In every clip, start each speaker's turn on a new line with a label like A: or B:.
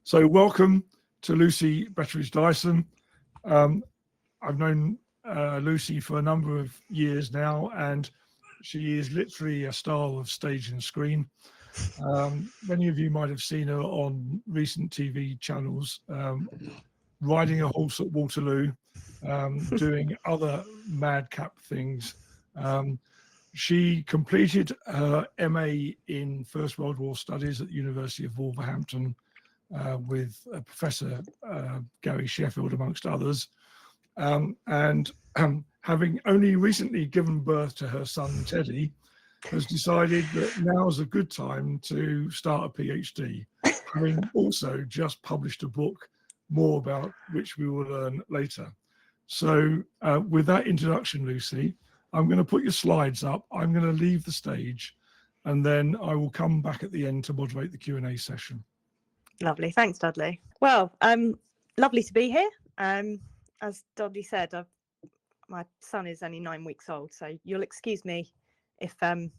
A: So welcome to Lucy Betteridge-Dyson. I've known Lucy for a number of years now, and she is literally a star of stage and screen. Many of you might have seen her on recent TV channels, riding a horse at Waterloo, doing other madcap things. She completed her MA in First World War Studies at the University of Wolverhampton with Professor Gary Sheffield, amongst others. And having only recently given birth to her son, Teddy, has decided that now is a good time to start a PhD, having also just published a book, more about which we will learn later. So with that introduction, Lucy, I'm going to put your slides up. I'm going to leave the stage, and then I will come back at the end to moderate the Q&A session.
B: Lovely. Thanks, Dudley. Well, lovely to be here. As Dudley said, my son is only 9 weeks old, so you'll excuse me if I'm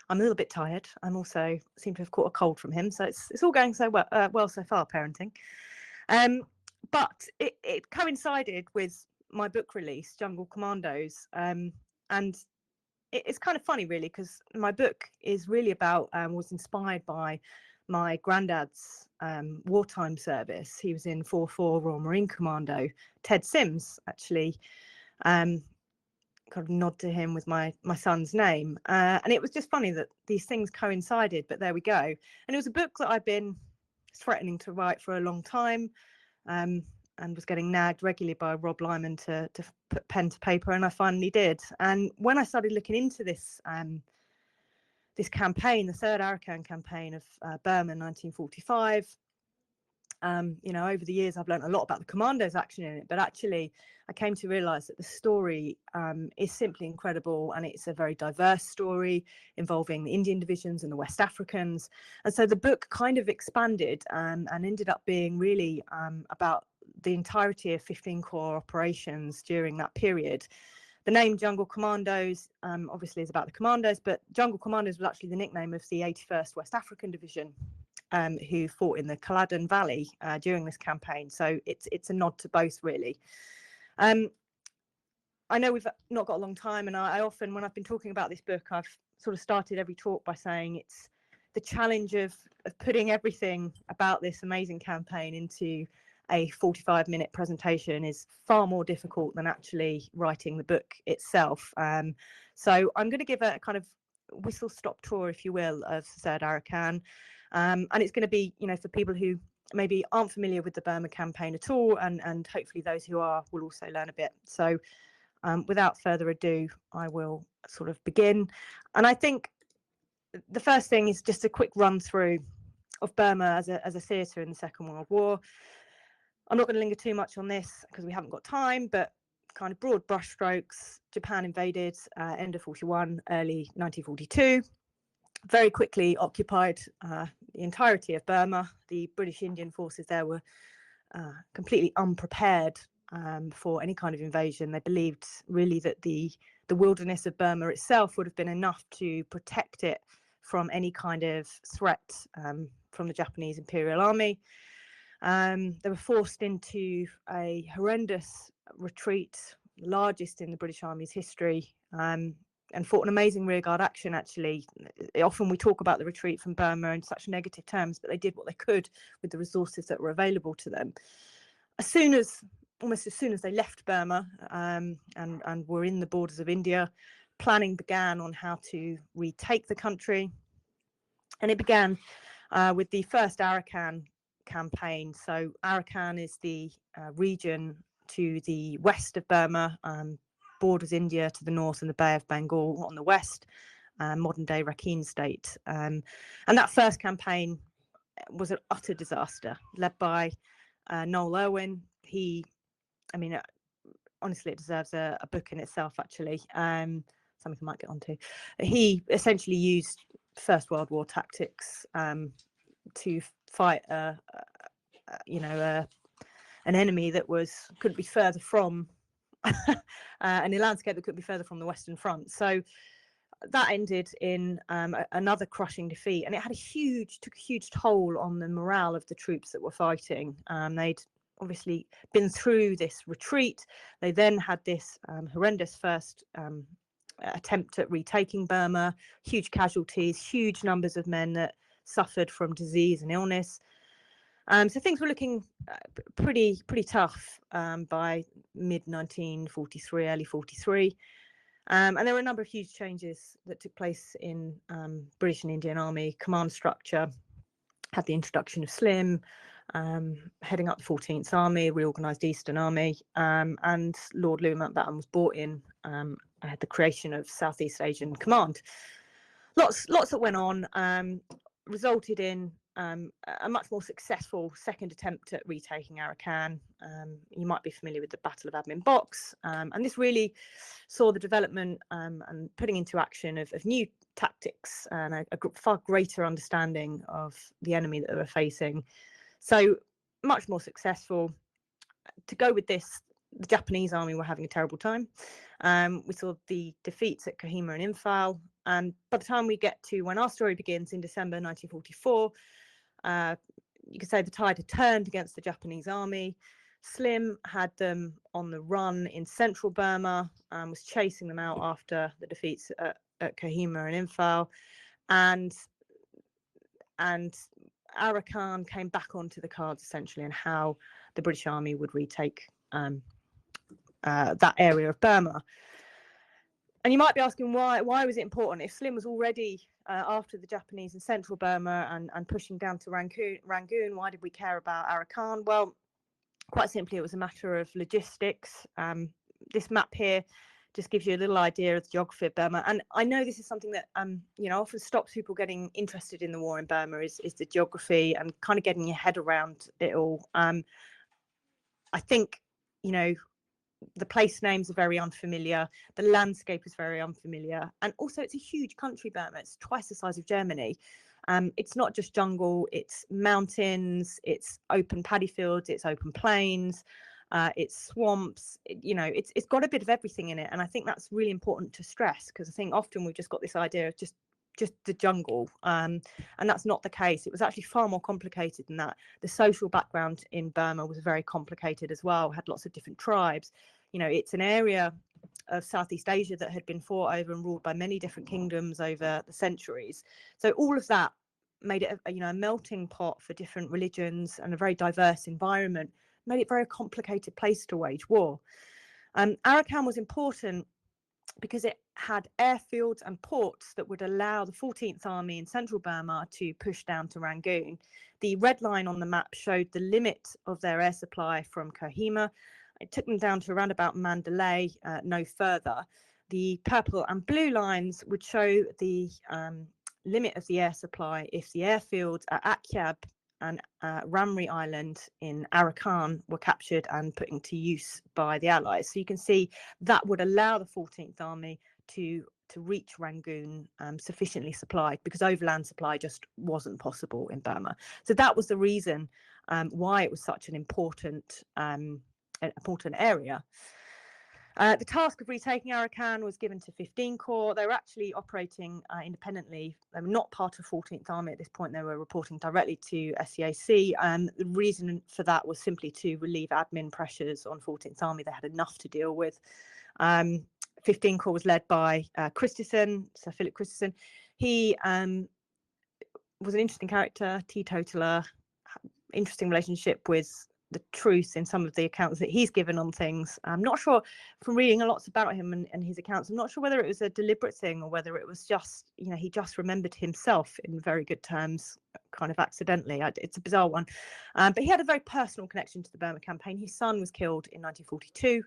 B: a little bit tired. I'm also seem to have caught a cold from him, so it's all going so well so far, parenting. But it coincided with my book release, Jungle Commandos, and it's kind of funny, really, because my book is really about was inspired by my granddad's wartime service. He was in 4-4 Royal Marine Commando. Ted Sims, actually, kind of nod to him with my son's name. And it was just funny that these things coincided, but there we go. And it was a book that I've been threatening to write for a long time, and was getting nagged regularly by Rob Lyman to put pen to paper, and I finally did. And when I started looking into this this campaign, the third Arakan campaign of Burma in 1945, over the years I've learned a lot about the Commandos' action in it, but actually I came to realise that the story is simply incredible, and it's a very diverse story involving the Indian divisions and the West Africans. And so the book kind of expanded and ended up being really about the entirety of 15 Corps operations during that period. The name Jungle Commandos obviously is about the Commandos, but Jungle Commandos was actually the nickname of the 81st West African Division, who fought in the Culloden Valley during this campaign. So it's a nod to both, really. I know we've not got a long time, and I often, when I've been talking about this book, I've sort of started every talk by saying it's the challenge of putting everything about this amazing campaign into a 45-minute presentation is far more difficult than actually writing the book itself. So I'm going to give a kind of whistle-stop tour, if you will, of Third Arakan. And it's going to be, for people who maybe aren't familiar with the Burma campaign at all, and hopefully those who are will also learn a bit. So without further ado, I will sort of begin. And I think the first thing is just a quick run through of Burma as a theatre in the Second World War. I'm not going to linger too much on this because we haven't got time, but kind of broad brushstrokes. Japan invaded end of 41, early 1942. Very quickly occupied the entirety of Burma. The British Indian forces there were completely unprepared for any kind of invasion. They believed really that the wilderness of Burma itself would have been enough to protect it from any kind of threat from the Japanese Imperial Army. They were forced into a horrendous retreat, largest in the British Army's history, and fought an amazing rearguard action, actually. Often we talk about the retreat from Burma in such negative terms, but they did what they could with the resources that were available to them. Almost as soon as they left Burma and were in the borders of India, planning began on how to retake the country. And it began with the first Arakan campaign. So Arakan is the region to the west of Burma, borders India to the north and the Bay of Bengal on the west, modern day Rakhine state. And that first campaign was an utter disaster, led by Noel Irwin. Honestly, it deserves a book in itself, actually. Something I might get onto. He essentially used First World War tactics to fight an enemy that couldn't be further from and a landscape that couldn't be further from the Western Front. So that ended in another crushing defeat, and it had took a huge toll on the morale of the troops that were fighting. They'd obviously been through this retreat. They then had this horrendous first attempt at retaking Burma, huge casualties, huge numbers of men that suffered from disease and illness. So things were looking pretty tough by mid 1943, early 43. And there were a number of huge changes that took place in British and Indian Army command structure. Had the introduction of Slim, heading up the 14th Army, reorganised Eastern Army, and Lord Louis Mountbatten was brought in. Had the creation of Southeast Asian Command. Lots that went on, resulted in a much more successful second attempt at retaking Arakan. You might be familiar with the Battle of Admin Box, and this really saw the development and putting into action of new tactics and a far greater understanding of the enemy that they were facing. So much more successful. To go with this, the Japanese army were having a terrible time. We saw the defeats at Kohima and Imphal, and by the time we get to when our story begins in December 1944, you could say the tide had turned against the Japanese army. Slim had them on the run in central Burma, was chasing them out after the defeats at Kohima and Imphal, and Arakan came back onto the cards essentially, and how the British Army would retake that area of Burma. And you might be asking why was it important if Slim was already after the Japanese in central Burma and pushing down to Rangoon? Why did we care about Arakan? Well, quite simply, it was a matter of logistics. This map here just gives you a little idea of the geography of Burma. And I know this is something that often stops people getting interested in the war in Burma is the geography and kind of getting your head around it all. I think, the place names are very unfamiliar. The landscape is very unfamiliar. And also it's a huge country, Burma. It's twice the size of Germany. It's not just jungle, it's mountains, it's open paddy fields, it's open plains, it's swamps, it's got a bit of everything in it. And I think that's really important to stress, because I think often we've just got this idea of just the jungle, and that's not the case. It was actually far more complicated than that. The social background in Burma was very complicated as well, had lots of different tribes. It's an area of Southeast Asia that had been fought over and ruled by many different kingdoms over the centuries. So all of that made it a melting pot for different religions and a very diverse environment, made it a very complicated place to wage war. Arakan was important because it had airfields and ports that would allow the 14th Army in central Burma to push down to Rangoon. The red line on the map showed the limit of their air supply from Kohima. It took them down to around about Mandalay, no further. The purple and blue lines would show the limit of the air supply if the airfields at Akyab and Ramri Island in Arakan were captured and put into use by the Allies. So you can see that would allow the 14th Army to reach Rangoon sufficiently supplied, because overland supply just wasn't possible in Burma. So that was the reason why it was such an important area. The task of retaking Arakan was given to 15 Corps. They were actually operating independently. They were not part of 14th Army at this point. They were reporting directly to SEAC. And the reason for that was simply to relieve admin pressures on 14th Army. They had enough to deal with. 15 Corps was led by Christensen, Sir Philip Christensen. He was an interesting character, teetotaler, interesting relationship with the truth in some of the accounts that he's given on things. I'm not sure, from reading a lot about him and his accounts, I'm not sure whether it was a deliberate thing or whether it was just, he just remembered himself in very good terms, kind of accidentally. It's a bizarre one. But he had a very personal connection to the Burma campaign. His son was killed in 1942.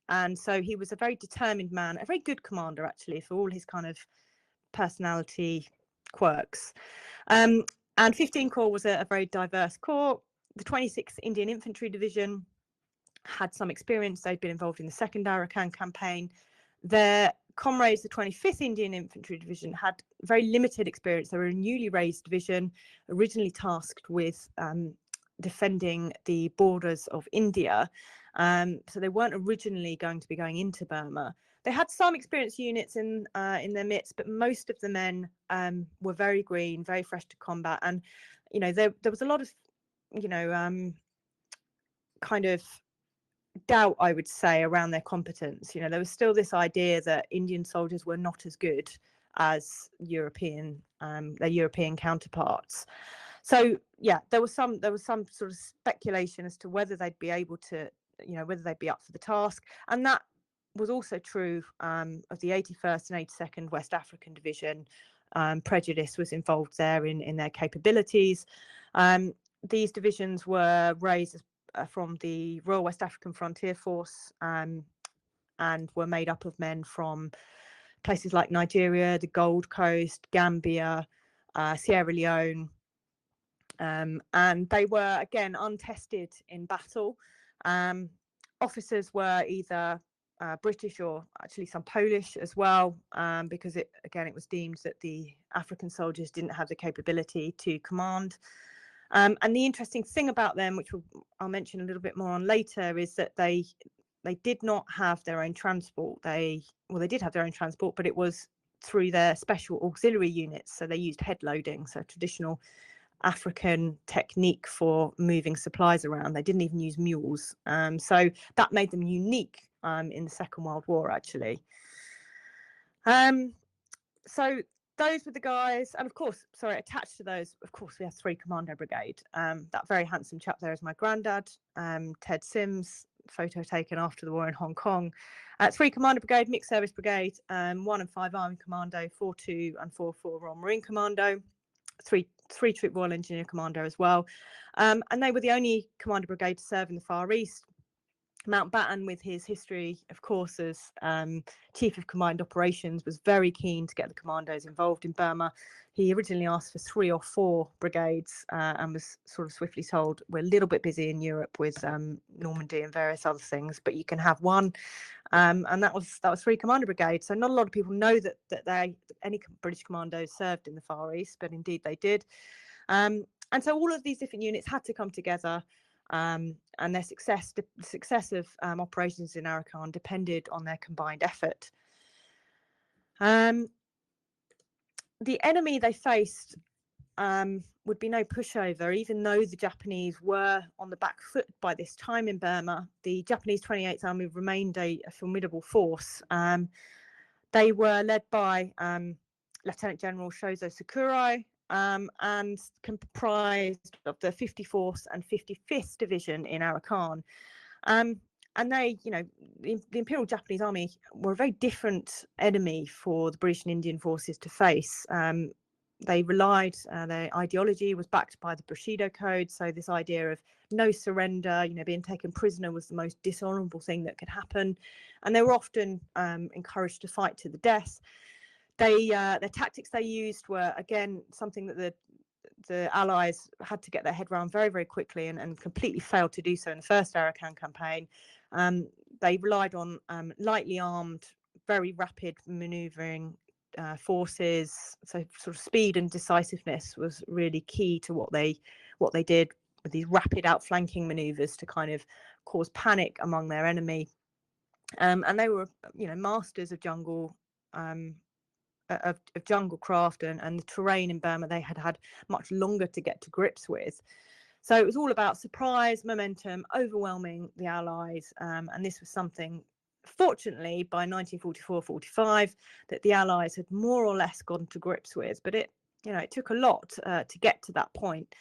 B: And so he was a very determined man, a very good commander, actually, for all his kind of personality quirks. And 15 Corps was a very diverse corps. The 26th Indian Infantry Division had some experience. They'd been involved in the second Arakan campaign. Their comrades, the 25th Indian Infantry Division, had very limited experience. They were a newly raised division, originally tasked with defending the borders of India. So they weren't originally going to be going into Burma. They had some experienced units in their midst, but most of the men were very green, very fresh to combat. And, you know, there was a lot of, you know, kind of doubt, I would say, around their competence. You know, there was still this idea that Indian soldiers were not as good as their European counterparts. So yeah, there was some sort of speculation as to whether they'd be able to, you know, whether they'd be up for the task. And that was also true of the 81st and 82nd West African Division. Prejudice was involved there in their capabilities. These divisions were raised from the Royal West African Frontier Force and were made up of men from places like Nigeria, the Gold Coast, Gambia, Sierra Leone. And they were, again, untested in battle. Officers were either British or actually some Polish as well, because it was deemed that the African soldiers didn't have the capability to command. And the interesting thing about them, which I'll mention a little bit more on later, is that they did not have their own transport. They did have their own transport, but it was through their special auxiliary units. So they used head loading, so traditional African technique for moving supplies around. They didn't even use mules. So that made them unique in the Second World War, actually. So those were the guys, and of course, attached to those, of course, we have 3 Commando Brigade. That very handsome chap there is my granddad, Ted Sims, photo taken after the war in Hong Kong. 3 Commando Brigade, Mixed Service Brigade, 1 and 5 Army Commando, 4-2 and 4-4 Royal Marine Commando, 3 Troop Royal Engineer Commando as well. And they were the only Commando Brigade to serve in the Far East. Mountbatten, with his history, of course, as Chief of Combined Operations, was very keen to get the commandos involved in Burma. He originally asked for 3 or 4 brigades and was sort of swiftly told, we're a little bit busy in Europe with Normandy and various other things, but you can have 1. And that was 3 Commando Brigades. So not a lot of people know that any British commandos served in the Far East, but indeed they did. And so all of these different units had to come together. And the success of operations in Arakan depended on their combined effort. The enemy they faced would be no pushover, even though the Japanese were on the back foot by this time in Burma. The Japanese 28th Army remained a formidable force. They were led by Lieutenant General Shozo Sakurai, and comprised of the 54th and 55th Division in Arakan. And they, you know, the Imperial Japanese Army were a very different enemy for the British and Indian forces to face. They relied, their ideology was backed by the Bushido Code. So this idea of no surrender, you know, being taken prisoner was the most dishonorable thing that could happen. And they were often encouraged to fight to the death. The tactics they used were, again, something that the Allies had to get their head around very, very quickly, and completely failed to do so in the first Arakan campaign. They relied on lightly armed, very rapid manoeuvring forces. So sort of speed and decisiveness was really key to what they did with these rapid outflanking manoeuvres to kind of cause panic among their enemy. And they were, you know, masters of jungle. Of jungle craft and the terrain in Burma they had much longer to get to grips with. So it was all about surprise, momentum, overwhelming the Allies, and this was something, fortunately, by 1944-45 that the Allies had more or less gotten to grips with. But it took a lot to get to that point,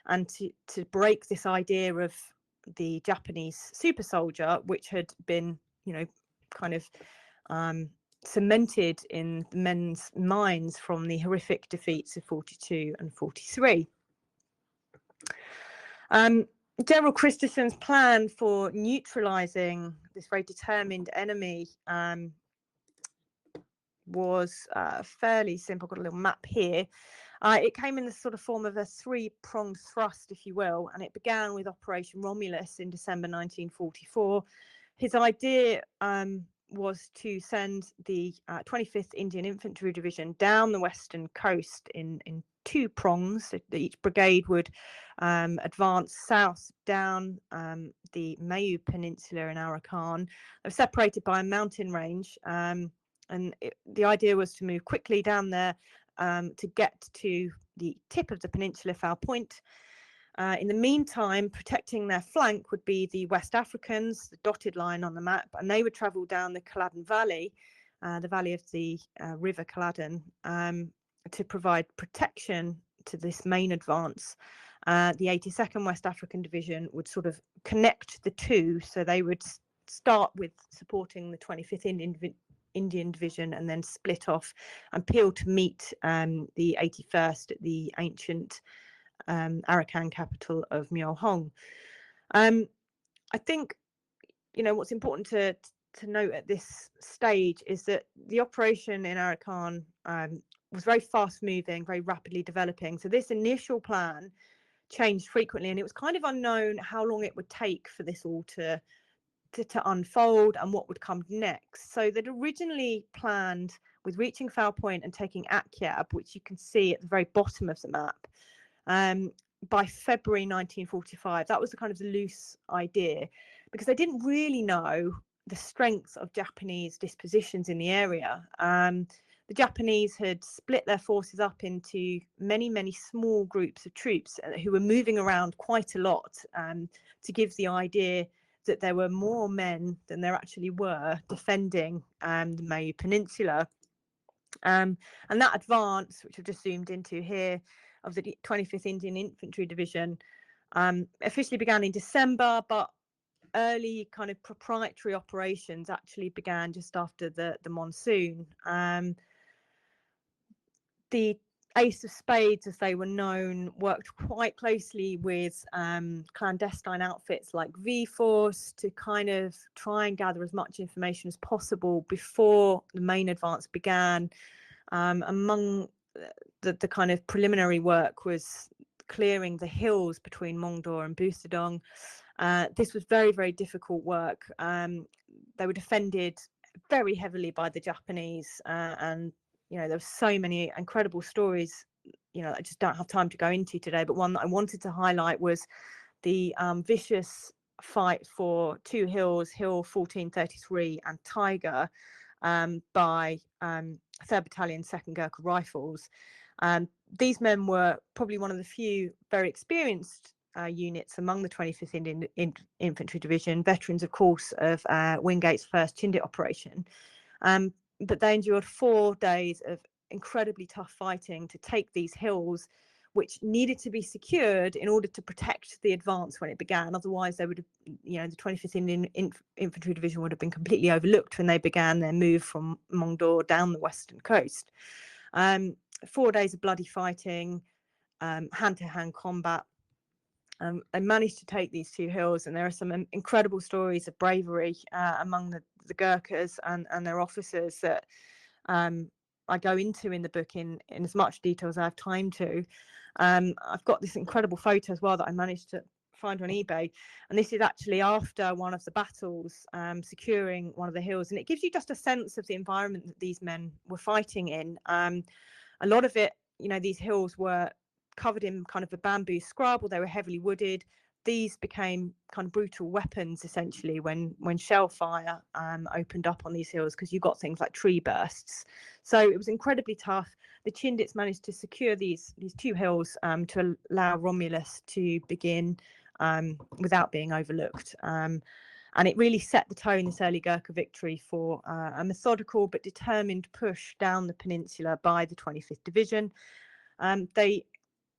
B: and to break this idea of the Japanese super soldier, which had been, you know, kind of cemented in men's minds from the horrific defeats of 42 and 43. General Christensen's plan for neutralizing this very determined enemy was fairly simple. I've got a little map here. It came in the sort of form of a 3-pronged thrust, if you will, and it began with Operation Romulus in December 1944. His idea was to send the 25th Indian Infantry Division down the western coast in 2 prongs. Each brigade would advance south down the Mayu Peninsula in Arakan. They were separated by a mountain range, and the idea was to move quickly down there to get to the tip of the peninsula, Foul Point. In the meantime, protecting their flank would be the West Africans, the dotted line on the map, and they would travel down the Culloden Valley, the valley of the River Culloden, to provide protection to this main advance. The 82nd West African Division would sort of connect the two, so they would start with supporting the 25th Indian Division and then split off and peel to meet the 81st at the ancient Arakan capital of Myeonghong. I think, what's important to note at this stage is that the operation in Arakan was very fast moving, very rapidly developing. So this initial plan changed frequently, and it was kind of unknown how long it would take for this all to unfold and what would come next. So they'd originally planned with reaching Foul Point and taking Akyab, which you can see at the very bottom of the map, by February 1945. That was the kind of the loose idea, because they didn't really know the strength of Japanese dispositions in the area. The Japanese had split their forces up into many, many small groups of troops who were moving around quite a lot, to give the idea that there were more men than there actually were defending the Mayu Peninsula. And that advance, which I've just zoomed into here, of the 25th Indian Infantry Division, officially began in December, but early kind of preparatory operations actually began just after the monsoon. The Ace of Spades, as they were known, worked quite closely with clandestine outfits like V-Force to kind of try and gather as much information as possible before the main advance began. Among the kind of preliminary work was clearing the hills between Mongdor and Busadong. This was very, very difficult work. They were defended very heavily by the Japanese, and there were so many incredible stories, I just don't have time to go into today, but one that I wanted to highlight was the vicious fight for 2 hills, Hill 1433 and Tiger, by 3rd Battalion 2nd Gurkha Rifles. These men were probably one of the few very experienced units among the 25th Indian Infantry Division, veterans, of course, of Wingate's first Chindit operation. But they endured 4 days of incredibly tough fighting to take these hills, which needed to be secured in order to protect the advance when it began. Otherwise, they would have, the 25th Indian Infantry Division would have been completely overlooked when they began their move from Mongdor down the western coast. 4 days of bloody fighting, hand-to-hand combat. They managed to take these 2 hills, and there are some incredible stories of bravery among the Gurkhas and their officers that I go into in the book in as much detail as I have time to. I've got this incredible photo as well that I managed to find on eBay, and this is actually after one of the battles, securing one of the hills, and it gives you just a sense of the environment that these men were fighting in. A lot of it, these hills were covered in kind of a bamboo scrub, or they were heavily wooded. These became kind of brutal weapons essentially when shell fire opened up on these hills, because you got things like tree bursts. So it was incredibly tough. The Chindits managed to secure these 2 hills to allow Romulus to begin without being overlooked. And it really set the tone, this early Gurkha victory, for a methodical but determined push down the peninsula by the 25th Division. They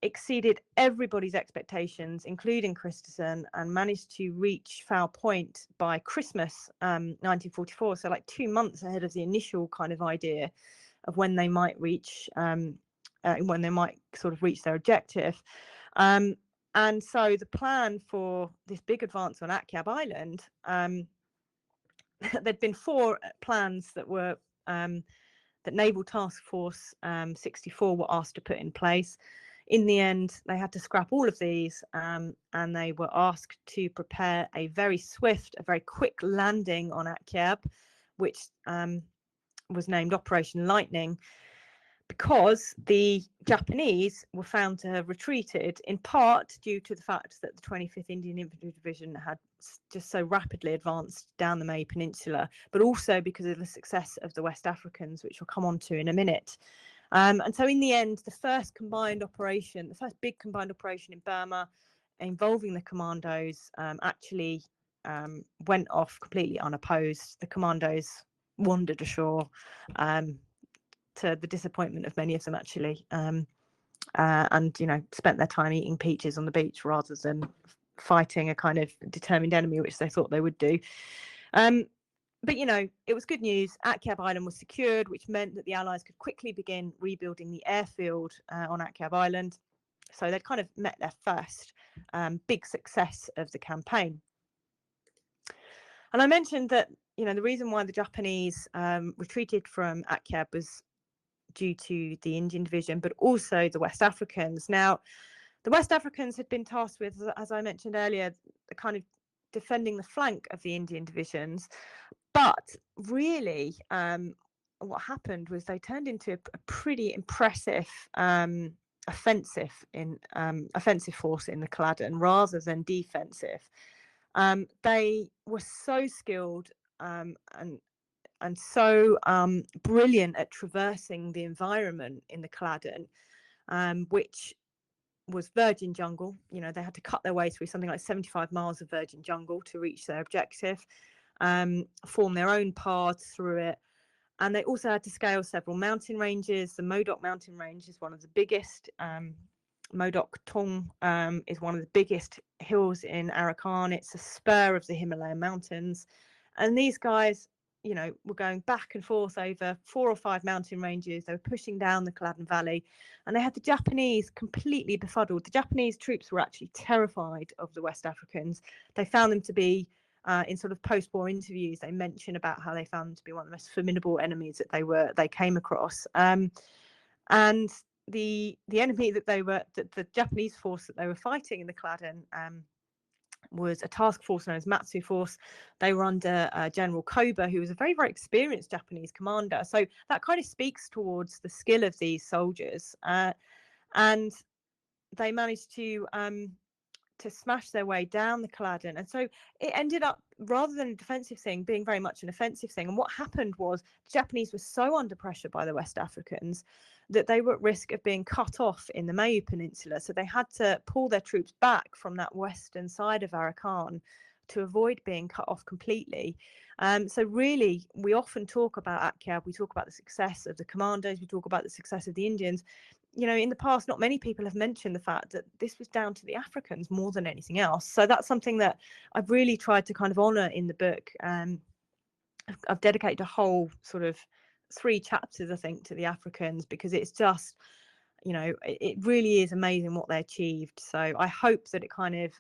B: exceeded everybody's expectations, including Christensen, and managed to reach Foul Point by Christmas 1944, so like 2 months ahead of the initial kind of idea of when they might reach, when they might sort of reach their objective. And so the plan for this big advance on Akyab Island, there'd been 4 plans that were that Naval Task Force 64 were asked to put in place. In the end, they had to scrap all of these, and they were asked to prepare a very swift, a very quick landing on Akyab, which was named Operation Lightning, because the Japanese were found to have retreated, in part due to the fact that the 25th Indian Infantry Division had just so rapidly advanced down the Malay Peninsula, but also because of the success of the West Africans, which we'll come on to in a minute. And so in the end, the first big combined operation in Burma involving the Commandos actually went off completely unopposed. The Commandos wandered ashore, to the disappointment of many of them, actually, and spent their time eating peaches on the beach rather than fighting a kind of determined enemy, which they thought they would do. But it was good news. Akyab Island was secured, which meant that the Allies could quickly begin rebuilding the airfield on Akyab Island. So they'd kind of met their first big success of the campaign. And I mentioned that the reason why the Japanese retreated from Akyab was due to the Indian Division, but also the West Africans. Now, the West Africans had been tasked with, as I mentioned earlier, the kind of defending the flank of the Indian divisions. But really, what happened was they turned into a pretty impressive offensive force in the Culloden rather than defensive. They were so skilled and so brilliant at traversing the environment in the Culloden, which was virgin jungle. They had to cut their way through something like 75 miles of virgin jungle to reach their objective, form their own paths through it. And they also had to scale several mountain ranges. The Modoc mountain range is one of the biggest. Modoc Tong is one of the biggest hills in Arakan. It's a spur of the Himalayan mountains. And these guys, were going back and forth over 4 or 5 mountain ranges. They were pushing down the Culloden Valley, and they had the Japanese completely befuddled. The Japanese troops were actually terrified of the West Africans. They found them to be, in sort of post-war interviews, they mention about how they found them to be one of the most formidable enemies that they came across. And the enemy that the Japanese force that they were fighting in the Culloden was a task force known as Matsu Force. They were under General Koba, who was a very, very experienced Japanese commander. So that kind of speaks towards the skill of these soldiers. And they managed to smash their way down the Culloden. And so it ended up, rather than a defensive thing, being very much an offensive thing. And what happened was the Japanese were so under pressure by the West Africans that they were at risk of being cut off in the Malay Peninsula. So they had to pull their troops back from that western side of Arakan to avoid being cut off completely. So really, we often talk about Akyab, we talk about the success of the Commandos, we talk about the success of the Indians. In the past, not many people have mentioned the fact that this was down to the Africans more than anything else. So that's something that I've really tried to kind of honour in the book. I've dedicated a whole sort of 3 chapters, I think, to the Africans, because it's just, it really is amazing what they achieved. So I hope that it kind of,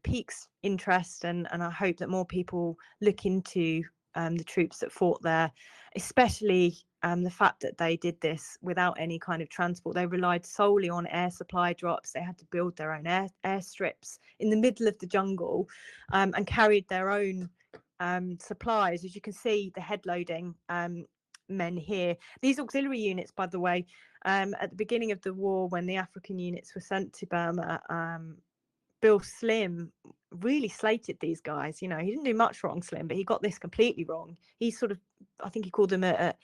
B: piques interest, and I hope that more people look into the troops that fought there, especially the fact that they did this without any kind of transport. They relied solely on air supply drops. They had to build their own airstrips in the middle of the jungle, and carried their own supplies. As you can see, the head loading men here. These auxiliary units, by the way, at the beginning of the war, when the African units were sent to Burma, Bill Slim really slated these guys. He didn't do much wrong, Slim, but he got this completely wrong. He sort of, I think he called them a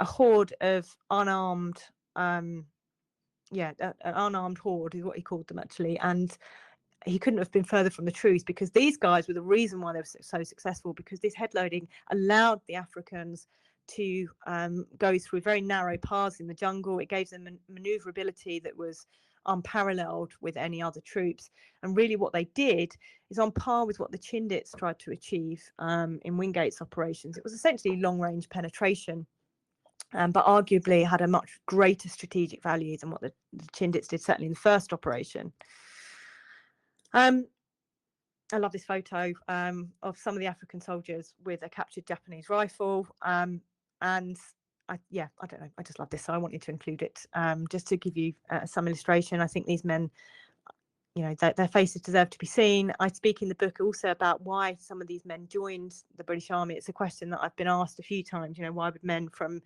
B: horde of unarmed, an unarmed horde is what he called them, actually. And he couldn't have been further from the truth, because these guys were the reason why they were so successful, because this head loading allowed the Africans to go through very narrow paths in the jungle. It gave them maneuverability that was unparalleled with any other troops. And really what they did is on par with what the Chindits tried to achieve in Wingate's operations. It was essentially long-range penetration, but arguably had a much greater strategic value than what the Chindits did, certainly in the first operation. I love this photo of some of the African soldiers with a captured Japanese rifle. And I don't know, I just love this, so I wanted to include it just to give you some illustration. I think these men their faces deserve to be seen. I speak in the book also about why some of these men joined the British Army. It's a question that I've been asked a few times. Why would men from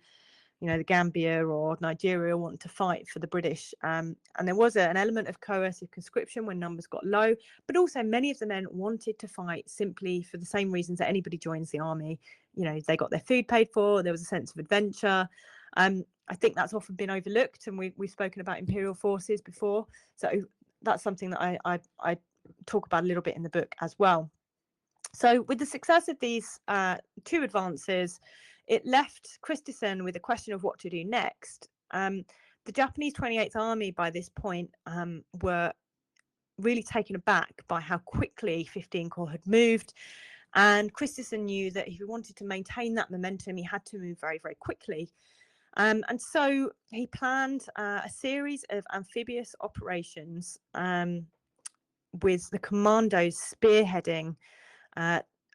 B: the Gambia or Nigeria want to fight for the British? And there was an element of coercive conscription when numbers got low, but also many of the men wanted to fight simply for the same reasons that anybody joins the army. They got their food paid for, there was a sense of adventure. I think that's often been overlooked, and we've spoken about imperial forces before, so that's something that I talk about a little bit in the book as well. So with the success of these two advances, it left Christensen with a question of what to do next. The Japanese 28th Army by this point were really taken aback by how quickly 15 Corps had moved. And Christensen knew that if he wanted to maintain that momentum, he had to move very, very quickly. And so he planned a series of amphibious operations with the Commandos spearheading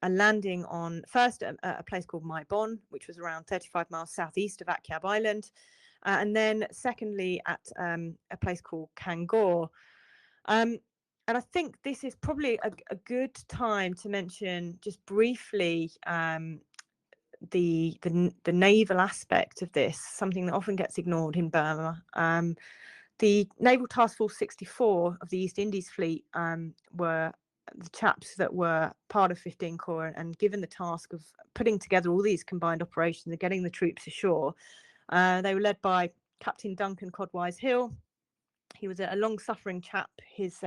B: a landing on first a place called Maibon, which was around 35 miles southeast of Akyab Island, and then secondly at a place called Kangor. And I think this is probably a good time to mention just briefly the naval aspect of this, something that often gets ignored in Burma. The Naval Task Force 64 of the East Indies Fleet were the chaps that were part of 15 Corps and given the task of putting together all these combined operations and getting the troops ashore. They were led by Captain Duncan Codwise Hill. He was a long-suffering chap. His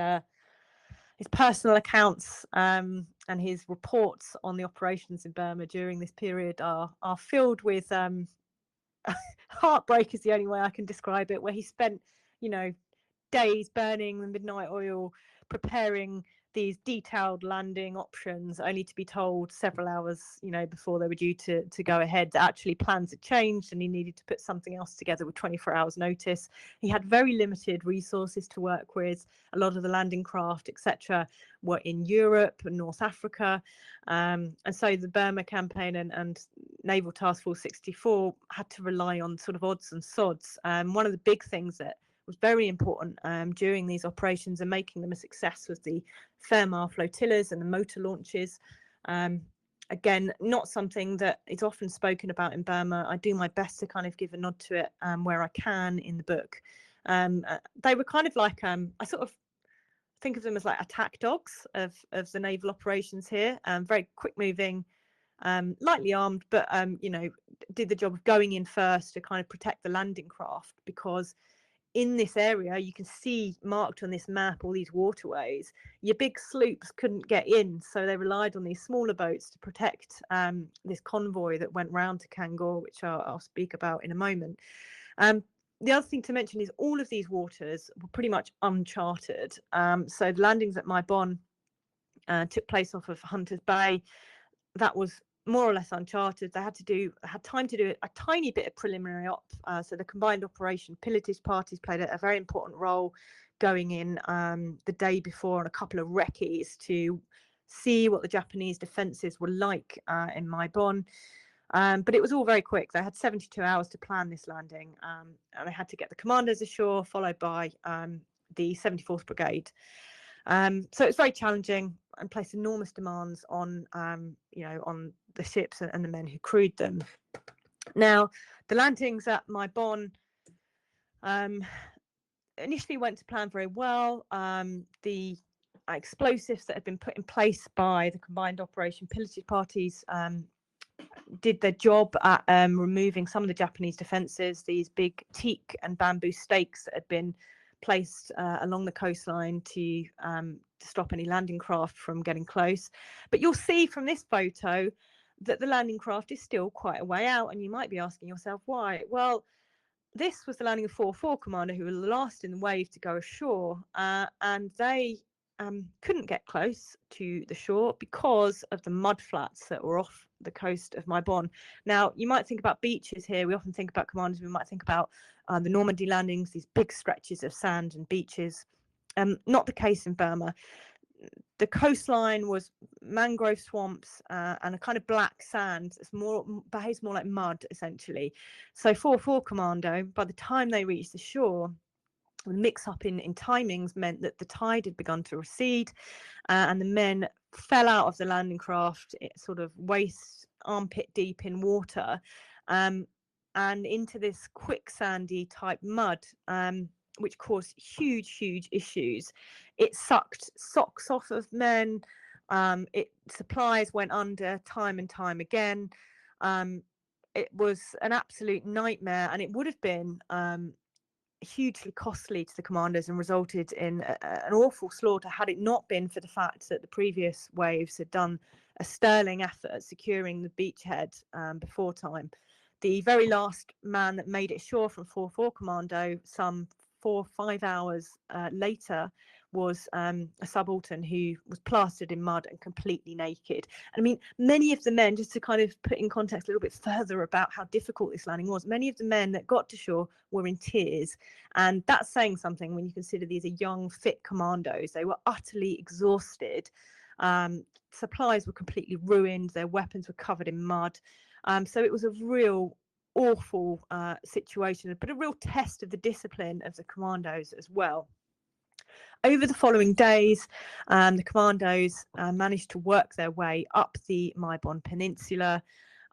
B: personal accounts and his reports on the operations in Burma during this period are filled with heartbreak is the only way I can describe it, where he spent days burning the midnight oil, preparing these detailed landing options, only to be told several hours before they were due to go ahead that actually plans had changed and he needed to put something else together with 24 hours notice. He had very limited resources to work with. A lot of the landing craft, etc., were in Europe and North Africa, and so the Burma campaign and Naval Task Force 64 had to rely on sort of odds and sods. One of the big things that was very important during these operations and making them a success was the Fairmar flotillas and the motor launches. Again, not something that is often spoken about in Burma. I do my best to kind of give a nod to it where I can in the book. They were kind of like, I sort of think of them as like attack dogs of the naval operations here, very quick moving, lightly armed, but did the job of going in first to kind of protect the landing craft, because in this area, you can see marked on this map all these waterways. Your big sloops couldn't get in, so they relied on these smaller boats to protect this convoy that went round to Kangor, which I'll speak about in a moment. The other thing to mention is all of these waters were pretty much uncharted. So the landings at Maibon took place off of Hunters Bay. That was more or less uncharted. They had time to do a tiny bit of preliminary op. So the combined operation pilotage parties played a very important role, going in the day before on a couple of recce's to see what the Japanese defences were like in Maibon. But it was all very quick. They had 72 hours to plan this landing, and they had to get the commandos ashore, followed by the 74th Brigade. So it's very challenging and placed enormous demands on on the ships and the men who crewed them. Now, the landings at Maibon initially went to plan very well. The explosives that had been put in place by the combined operation pilotage parties did their job at removing some of the Japanese defences, these big teak and bamboo stakes that had been placed along the coastline to stop any landing craft from getting close. But you'll see from this photo that the landing craft is still quite a way out, and you might be asking yourself why. Well, this was the landing of 4-4 Commander, who were the last in the wave to go ashore, and they couldn't get close to the shore because of the mud flats that were off the coast of Maibon. Now, you might think about beaches here. We often think about Commandos. We might think about the Normandy landings, these big stretches of sand and beaches. Not the case in Burma. The coastline was mangrove swamps and a kind of black sand. It's behaves more like mud, essentially. So 4-4 Commando, by the time they reached the shore, The mix-up in timings meant that the tide had begun to recede, and the men fell out of the landing craft, sort of waist armpit deep in water, and into this quicksandy type mud, which caused huge issues. It sucked socks off of men. Supplies went under time and time again. It was an absolute nightmare, and it would have been hugely costly to the commandos and resulted in an awful slaughter had it not been for the fact that the previous waves had done a sterling effort at securing the beachhead before time. The very last man that made it ashore from 4-4 Commando some 4 or 5 hours later was a subaltern who was plastered in mud and completely naked. And I mean, many of the men, just to kind of put in context a little bit further about how difficult this landing was, many of the men that got to shore were in tears. And that's saying something when you consider these are young, fit commandos. They were utterly exhausted. Supplies were completely ruined. Their weapons were covered in mud. So it was a real awful situation, but a real test of the discipline of the commandos as well. Over the following days, the commandos managed to work their way up the Maibon Peninsula.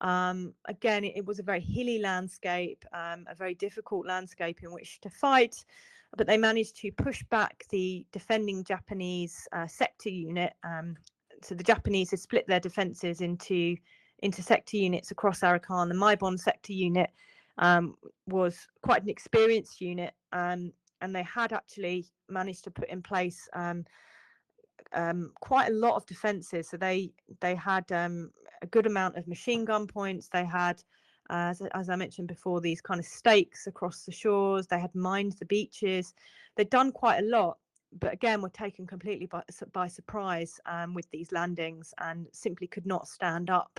B: Again, it was a very hilly landscape, a very difficult landscape in which to fight, but they managed to push back the defending Japanese sector unit. So the Japanese had split their defences into sector units across Arakan. The Maibon sector unit was quite an experienced unit, and they had actually managed to put in place quite a lot of defences. So they had a good amount of machine gun points. They had, as I mentioned before, these kind of stakes across the shores. They had mined the beaches. They'd done quite a lot, but again, were taken completely by surprise with these landings and simply could not stand up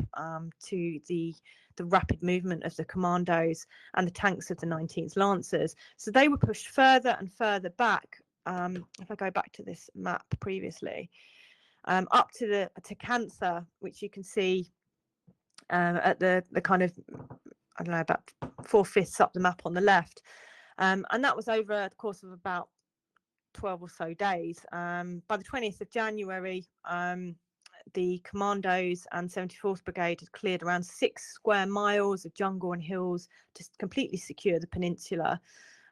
B: to the rapid movement of the commandos and the tanks of the 19th Lancers. So they were pushed further and further back. If I go back to this map previously, up to Cancer, which you can see at the kind of, I don't know, about 4/5 up the map on the left. And that was over the course of about 12 or so days. By the 20th of January, the Commandos and 74th Brigade had cleared around 6 square miles of jungle and hills to completely secure the peninsula.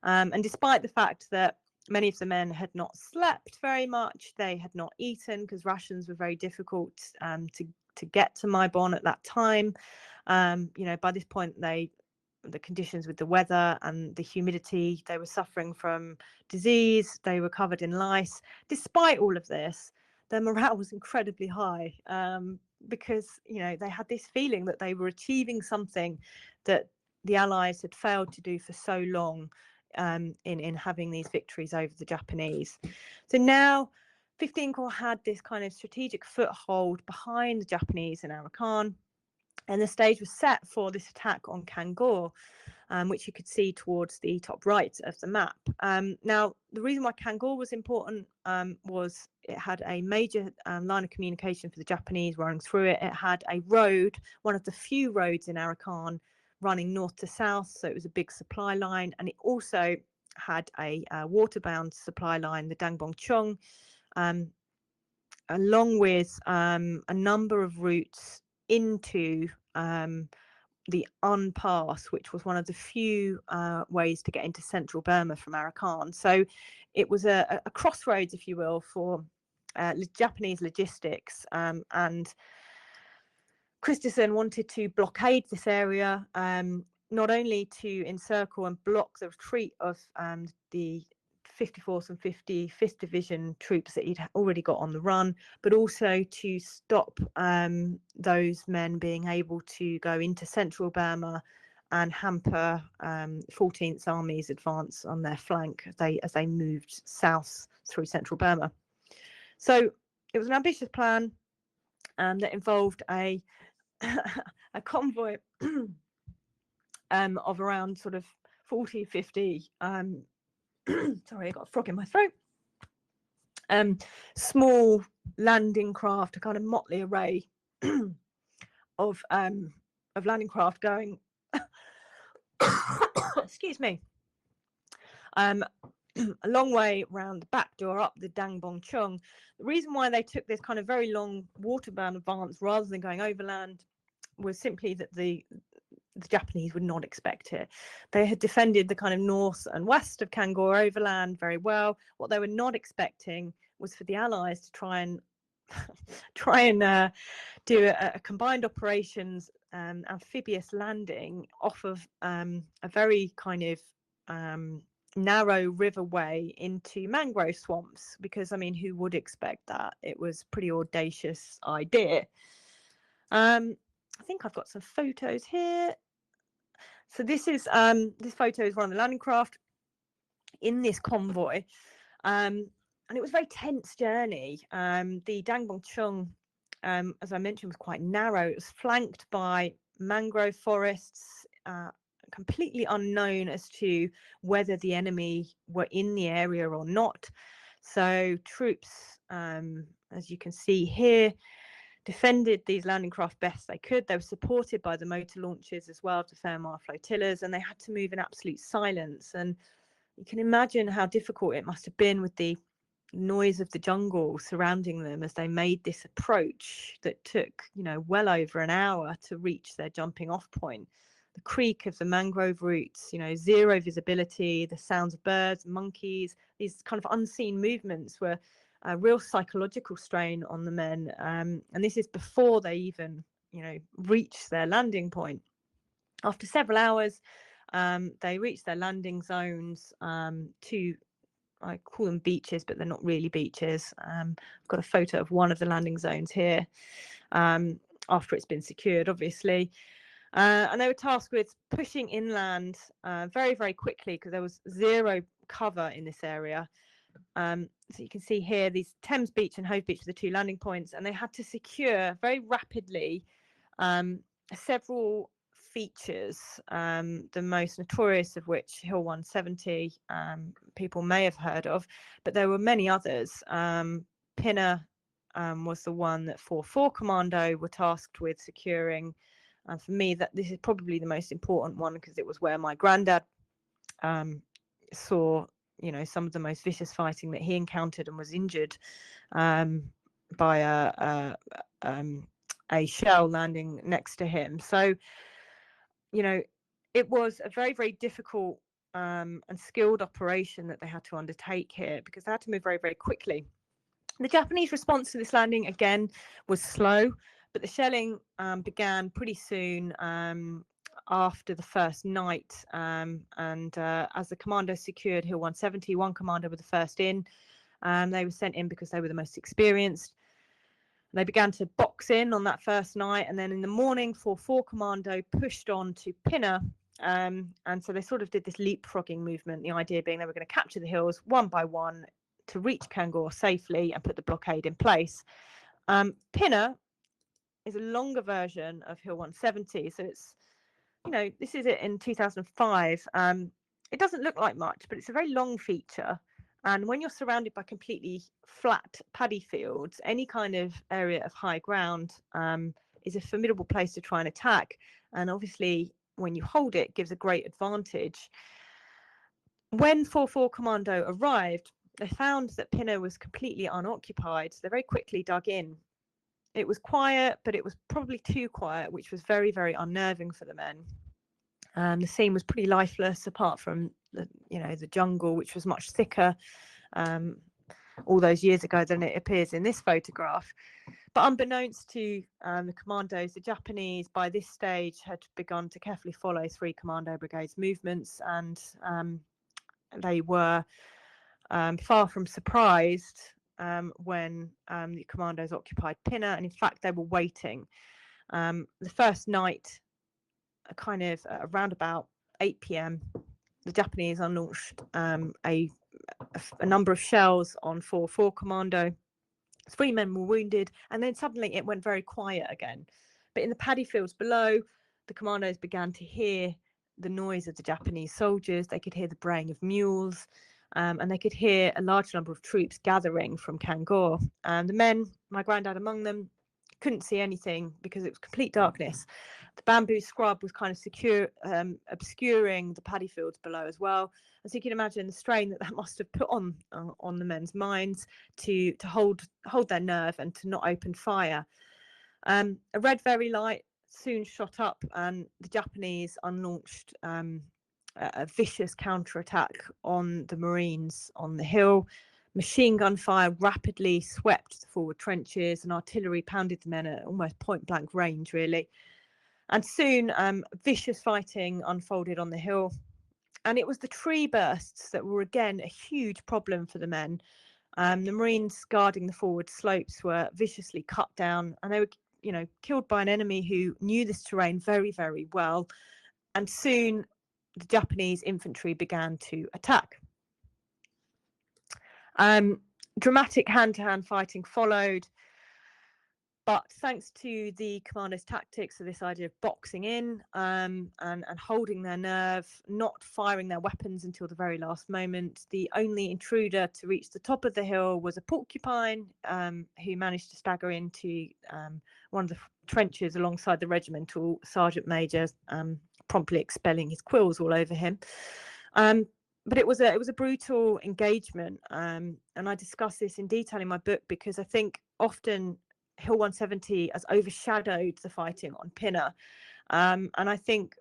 B: And despite the fact that many of the men had not slept very much, they had not eaten because rations were very difficult to get to Maibon at that time. By this point, the conditions with the weather and the humidity, they were suffering from disease, they were covered in lice. Despite all of this, their morale was incredibly high because they had this feeling that they were achieving something that the Allies had failed to do for so long in having these victories over the Japanese. So now 15 Corps had this kind of strategic foothold behind the Japanese in Arakan, and the stage was set for this attack on Kangor, which you could see towards the top right of the map. Now, the reason why Kangor was important was it had a major line of communication for the Japanese running through it. It had a road, one of the few roads in Arakan, running north to south, so it was a big supply line, and it also had a waterbound supply line, the Dangbong Chong, along with a number of routes into the Un Pass, which was one of the few ways to get into central Burma from Arakan. So it was a crossroads, if you will, for Japanese logistics, and Christensen wanted to blockade this area, not only to encircle and block the retreat of the 54th and 55th Division troops that he'd already got on the run, but also to stop those men being able to go into central Burma and hamper 14th Army's advance on their flank as they moved south through central Burma. So it was an ambitious plan that involved a convoy of around sort of 40, 50 sorry, I got a frog in my throat. Small landing craft, a kind of motley array of landing craft going excuse me, a long way round the back door up the Dangbong Chung. The reason why they took this kind of very long waterbound advance rather than going overland was simply that the Japanese would not expect it. They had defended the kind of north and west of Kangor overland very well. What they were not expecting was for the Allies to try and do a combined operations amphibious landing off of a very kind of narrow riverway into mangrove swamps, because I mean, who would expect that? It was a pretty audacious idea. I think I've got some photos here. So this photo is one of the landing craft in this convoy, and it was a very tense journey. The Dangbong Chung, as I mentioned, was quite narrow. It was flanked by mangrove forests, completely unknown as to whether the enemy were in the area or not. So troops, as you can see here, defended these landing craft best they could. They were supported by the motor launches as well, the Fairmar flotillas, and they had to move in absolute silence. And you can imagine how difficult it must have been with the noise of the jungle surrounding them as they made this approach that took, you know, well over an hour to reach their jumping off point. The creak of the mangrove roots, you know, zero visibility, the sounds of birds, monkeys, these kind of unseen movements were a real psychological strain on the men. And this is before they even, you know, reached their landing point. After several hours, they reached their landing zones, to, I call them beaches, but they're not really beaches. I've got a photo of one of the landing zones here, after it's been secured, obviously. And they were tasked with pushing inland very, very quickly, because there was zero cover in this area. So you can see here, these Thames Beach and Hove Beach are the two landing points, and they had to secure very rapidly several features, the most notorious of which, Hill 170, people may have heard of, but there were many others. Pinner was the one that 4-4 Commando were tasked with securing. And for me, that this is probably the most important one, because it was where my granddad saw, you know, some of the most vicious fighting that he encountered and was injured by a shell landing next to him. So, you know, it was a very, very difficult and skilled operation that they had to undertake here, because they had to move very, very quickly. The Japanese response to this landing, again, was slow, but the shelling began pretty soon after the first night. And as the commandos secured Hill 170, one commander were the first in. They were sent in because they were the most experienced. They began to box in on that first night, and then in the morning, 4-4 Commando pushed on to Pinner. And so they sort of did this leapfrogging movement, the idea being they were going to capture the hills one by one to reach Kangor safely and put the blockade in place. Pinner is a longer version of Hill 170, so it's, you know, this is it in 2005. It doesn't look like much, but it's a very long feature. And when you're surrounded by completely flat paddy fields, any kind of area of high ground is a formidable place to try and attack. And obviously, when you hold it, it gives a great advantage. When 4-4 Commando arrived, they found that Pinner was completely unoccupied. So they very quickly dug in. It was quiet, but it was probably too quiet, which was very, very unnerving for the men. The scene was pretty lifeless, apart from the jungle, which was much thicker all those years ago than it appears in this photograph. But unbeknownst to the commandos, the Japanese by this stage had begun to carefully follow 3 Commando Brigade's movements, and they were far from surprised when the commandos occupied Pinner, and in fact they were waiting. The first night, kind of around about 8 p.m, the Japanese unleashed a number of shells on 4-4 Commando. 3 men were wounded, and then suddenly it went very quiet again. But in the paddy fields below, the commandos began to hear the noise of the Japanese soldiers. They could hear the braying of mules, and they could hear a large number of troops gathering from Kangor. And the men, my granddad among them, couldn't see anything because it was complete darkness. The bamboo scrub was kind of obscuring the paddy fields below as well. And so you can imagine the strain that must have put on the men's minds to hold their nerve and to not open fire. A red very light soon shot up, and the Japanese unlaunched a vicious counterattack on the Marines on the hill. Machine gun fire rapidly swept the forward trenches, and artillery pounded the men at almost point blank range, really. And soon, vicious fighting unfolded on the hill. And it was the tree bursts that were again a huge problem for the men. The Marines guarding the forward slopes were viciously cut down, and they were, killed by an enemy who knew this terrain very, very well. And soon, the Japanese infantry began to attack. Dramatic hand-to-hand fighting followed, but thanks to the commandos' tactics, so this idea of boxing in and holding their nerve, not firing their weapons until the very last moment, the only intruder to reach the top of the hill was a porcupine who managed to stagger into one of the trenches alongside the regimental sergeant major, promptly expelling his quills all over him. But it was a brutal engagement, and I discuss this in detail in my book because I think often Hill 170 has overshadowed the fighting on Pinner, and I think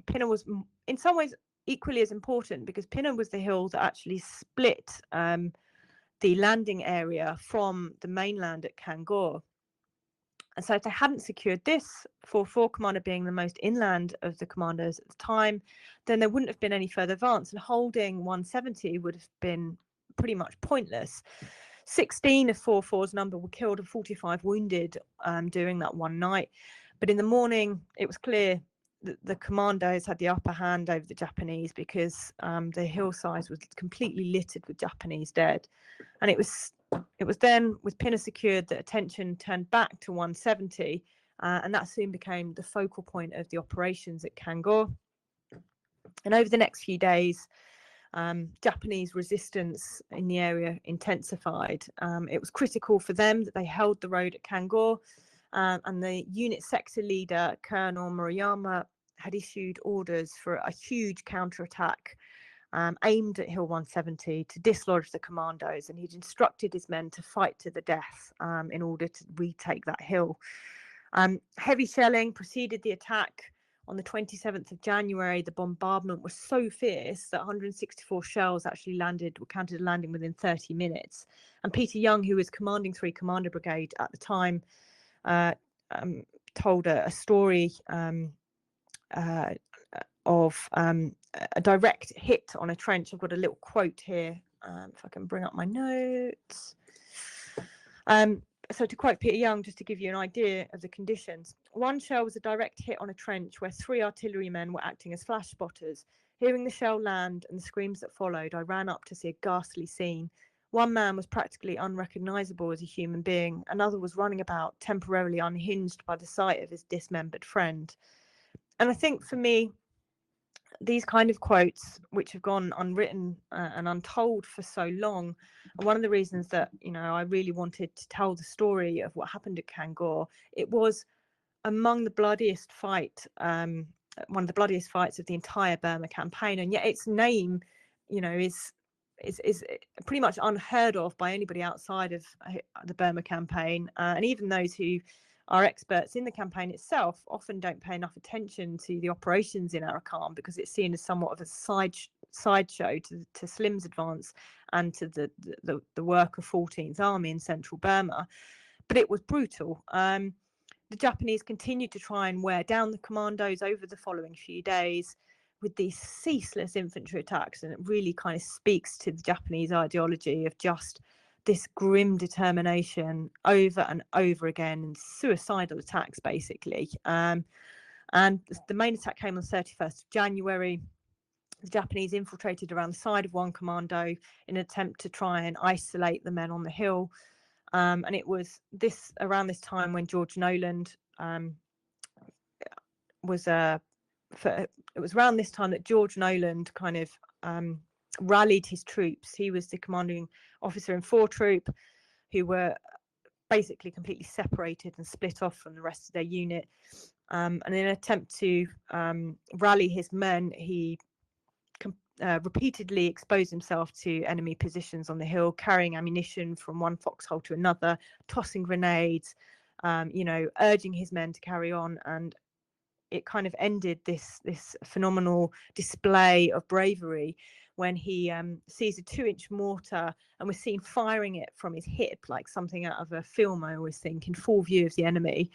B: Pinner was in some ways equally as important because Pinner was the hill that actually split the landing area from the mainland at Kangor. And so if they hadn't secured this, 4 Commander being the most inland of the commandos at the time, then there wouldn't have been any further advance, and holding 170 would have been pretty much pointless. 16 of 4's number were killed and 45 wounded during that one night. But in the morning, it was clear that the commandos had the upper hand over the Japanese because the hillside was completely littered with Japanese dead. And it was then, with Pinner secured, that attention turned back to 170, and that soon became the focal point of the operations at Kangor. And over the next few days, Japanese resistance in the area intensified. It was critical for them that they held the road at Kangor, and the unit sector leader, Colonel Murayama, had issued orders for a huge counterattack aimed at Hill 170 to dislodge the commandos, and he'd instructed his men to fight to the death in order to retake that hill. Heavy shelling preceded the attack. On the 27th of January, the bombardment was so fierce that 164 shells actually were counted landing within 30 minutes. And Peter Young, who was commanding 3 Commando Brigade at the time, told a story of a direct hit on a trench. I've got a little quote here, if I can bring up my notes. So to quote Peter Young, just to give you an idea of the conditions, one shell was a direct hit on a trench where 3 artillerymen were acting as flash spotters. Hearing the shell land and the screams that followed, I ran up to see a ghastly scene. One man was practically unrecognizable as a human being. Another was running about, temporarily unhinged by the sight of his dismembered friend. And I think for me, these kind of quotes, which have gone unwritten and untold for so long, are one of the reasons that I really wanted to tell the story of what happened at Kangor. It was among the bloodiest fight, one of the bloodiest fights of the entire Burma campaign, and yet its name, is pretty much unheard of by anybody outside of the Burma campaign, and even those who are experts in the campaign itself often don't pay enough attention to the operations in Arakan because it's seen as somewhat of a sideshow to Slim's advance and to the work of 14th Army in central Burma. But it was brutal. The Japanese continued to try and wear down the commandos over the following few days with these ceaseless infantry attacks, and it really kind of speaks to the Japanese ideology of just this grim determination over and over again, and suicidal attacks basically. And the main attack came on the 31st of January. The Japanese infiltrated around the side of one commando in an attempt to try and isolate the men on the hill. And it was around this time when George Noland it was around this time that George Noland kind of rallied his troops. He was the commanding officer in 4 Troop, who were basically completely separated and split off from the rest of their unit. And in an attempt to rally his men, he repeatedly exposed himself to enemy positions on the hill, carrying ammunition from one foxhole to another, tossing grenades, urging his men to carry on. And it kind of ended this phenomenal display of bravery when he seized a 2-inch mortar and was seen firing it from his hip, like something out of a film, I always think, in full view of the enemy.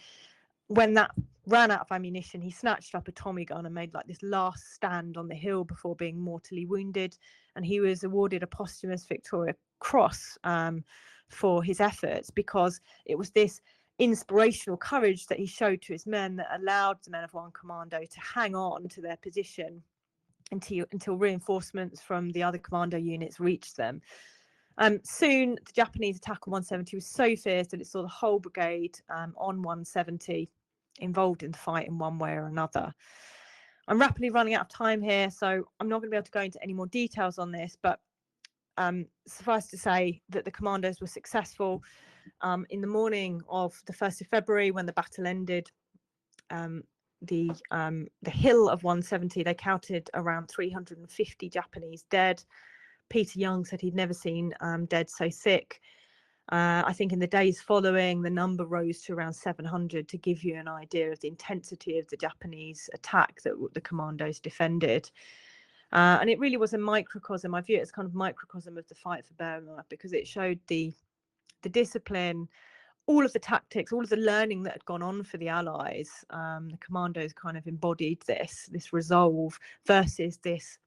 B: When that ran out of ammunition, he snatched up a Tommy gun and made like this last stand on the hill before being mortally wounded. And he was awarded a posthumous Victoria Cross for his efforts, because it was this inspirational courage that he showed to his men that allowed the men of One Commando to hang on to their position until reinforcements from the other commando units reached them. Soon, the Japanese attack on 170 was so fierce that it saw the whole brigade on 170 involved in the fight in one way or another. I'm rapidly running out of time here, so I'm not going to be able to go into any more details on this, but suffice to say that the commandos were successful. In the morning of the 1st of February, when the battle ended, the hill of 170, they counted around 350 Japanese dead. Peter Young said he'd never seen dead so thick. I think in the days following, the number rose to around 700, to give you an idea of the intensity of the Japanese attack that the commandos defended. And it really was a microcosm. I view it as kind of microcosm of the fight for Burma, because it showed the discipline, all of the tactics, all of the learning that had gone on for the Allies. The commandos kind of embodied this resolve versus this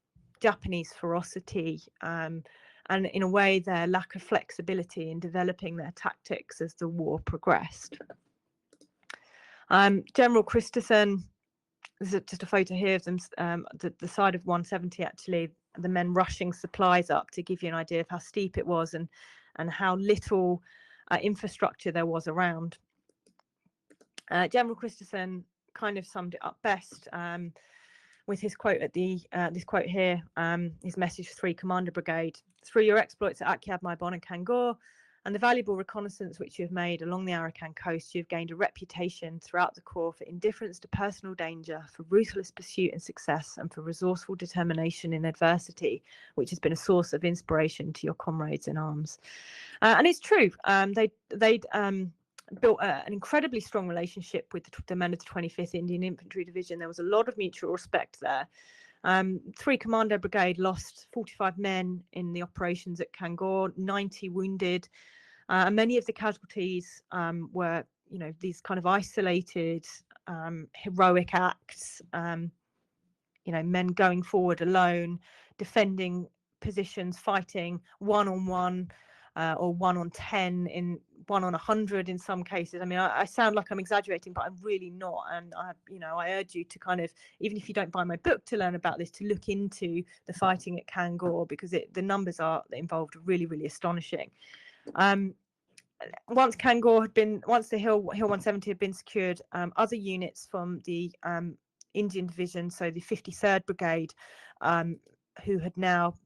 B: Japanese ferocity, and in a way their lack of flexibility in developing their tactics as the war progressed. General Christensen, there's just a photo here of them, the side of 170, actually, the men rushing supplies up, to give you an idea of how steep it was and how little infrastructure there was around. General Christensen kind of summed it up best with his quote at this quote here, his message for 3 Commando Brigade: "Through your exploits at Akyab, Maibon and Kangor, and the valuable reconnaissance which you have made along the Arakan coast, you have gained a reputation throughout the Corps for indifference to personal danger, for ruthless pursuit and success, and for resourceful determination in adversity, which has been a source of inspiration to your comrades in arms." And it's true. They'd built an incredibly strong relationship with the men of the 25th Indian Infantry Division. There was a lot of mutual respect there. 3 Commando Brigade lost 45 men in the operations at Kangor, 90 wounded, and many of the casualties were, these kind of isolated, heroic acts. Men going forward alone, defending positions, fighting 1-on-1 or 1-on-10, in 1-on-100 in some cases. I mean, I sound like I'm exaggerating, but I'm really not. And I urge you to kind of, even if you don't buy my book to learn about this, to look into the fighting at Kangor, because the numbers involved are really, really astonishing. Once the Hill 170 had been secured, other units from the Indian Division, so the 53rd Brigade, who had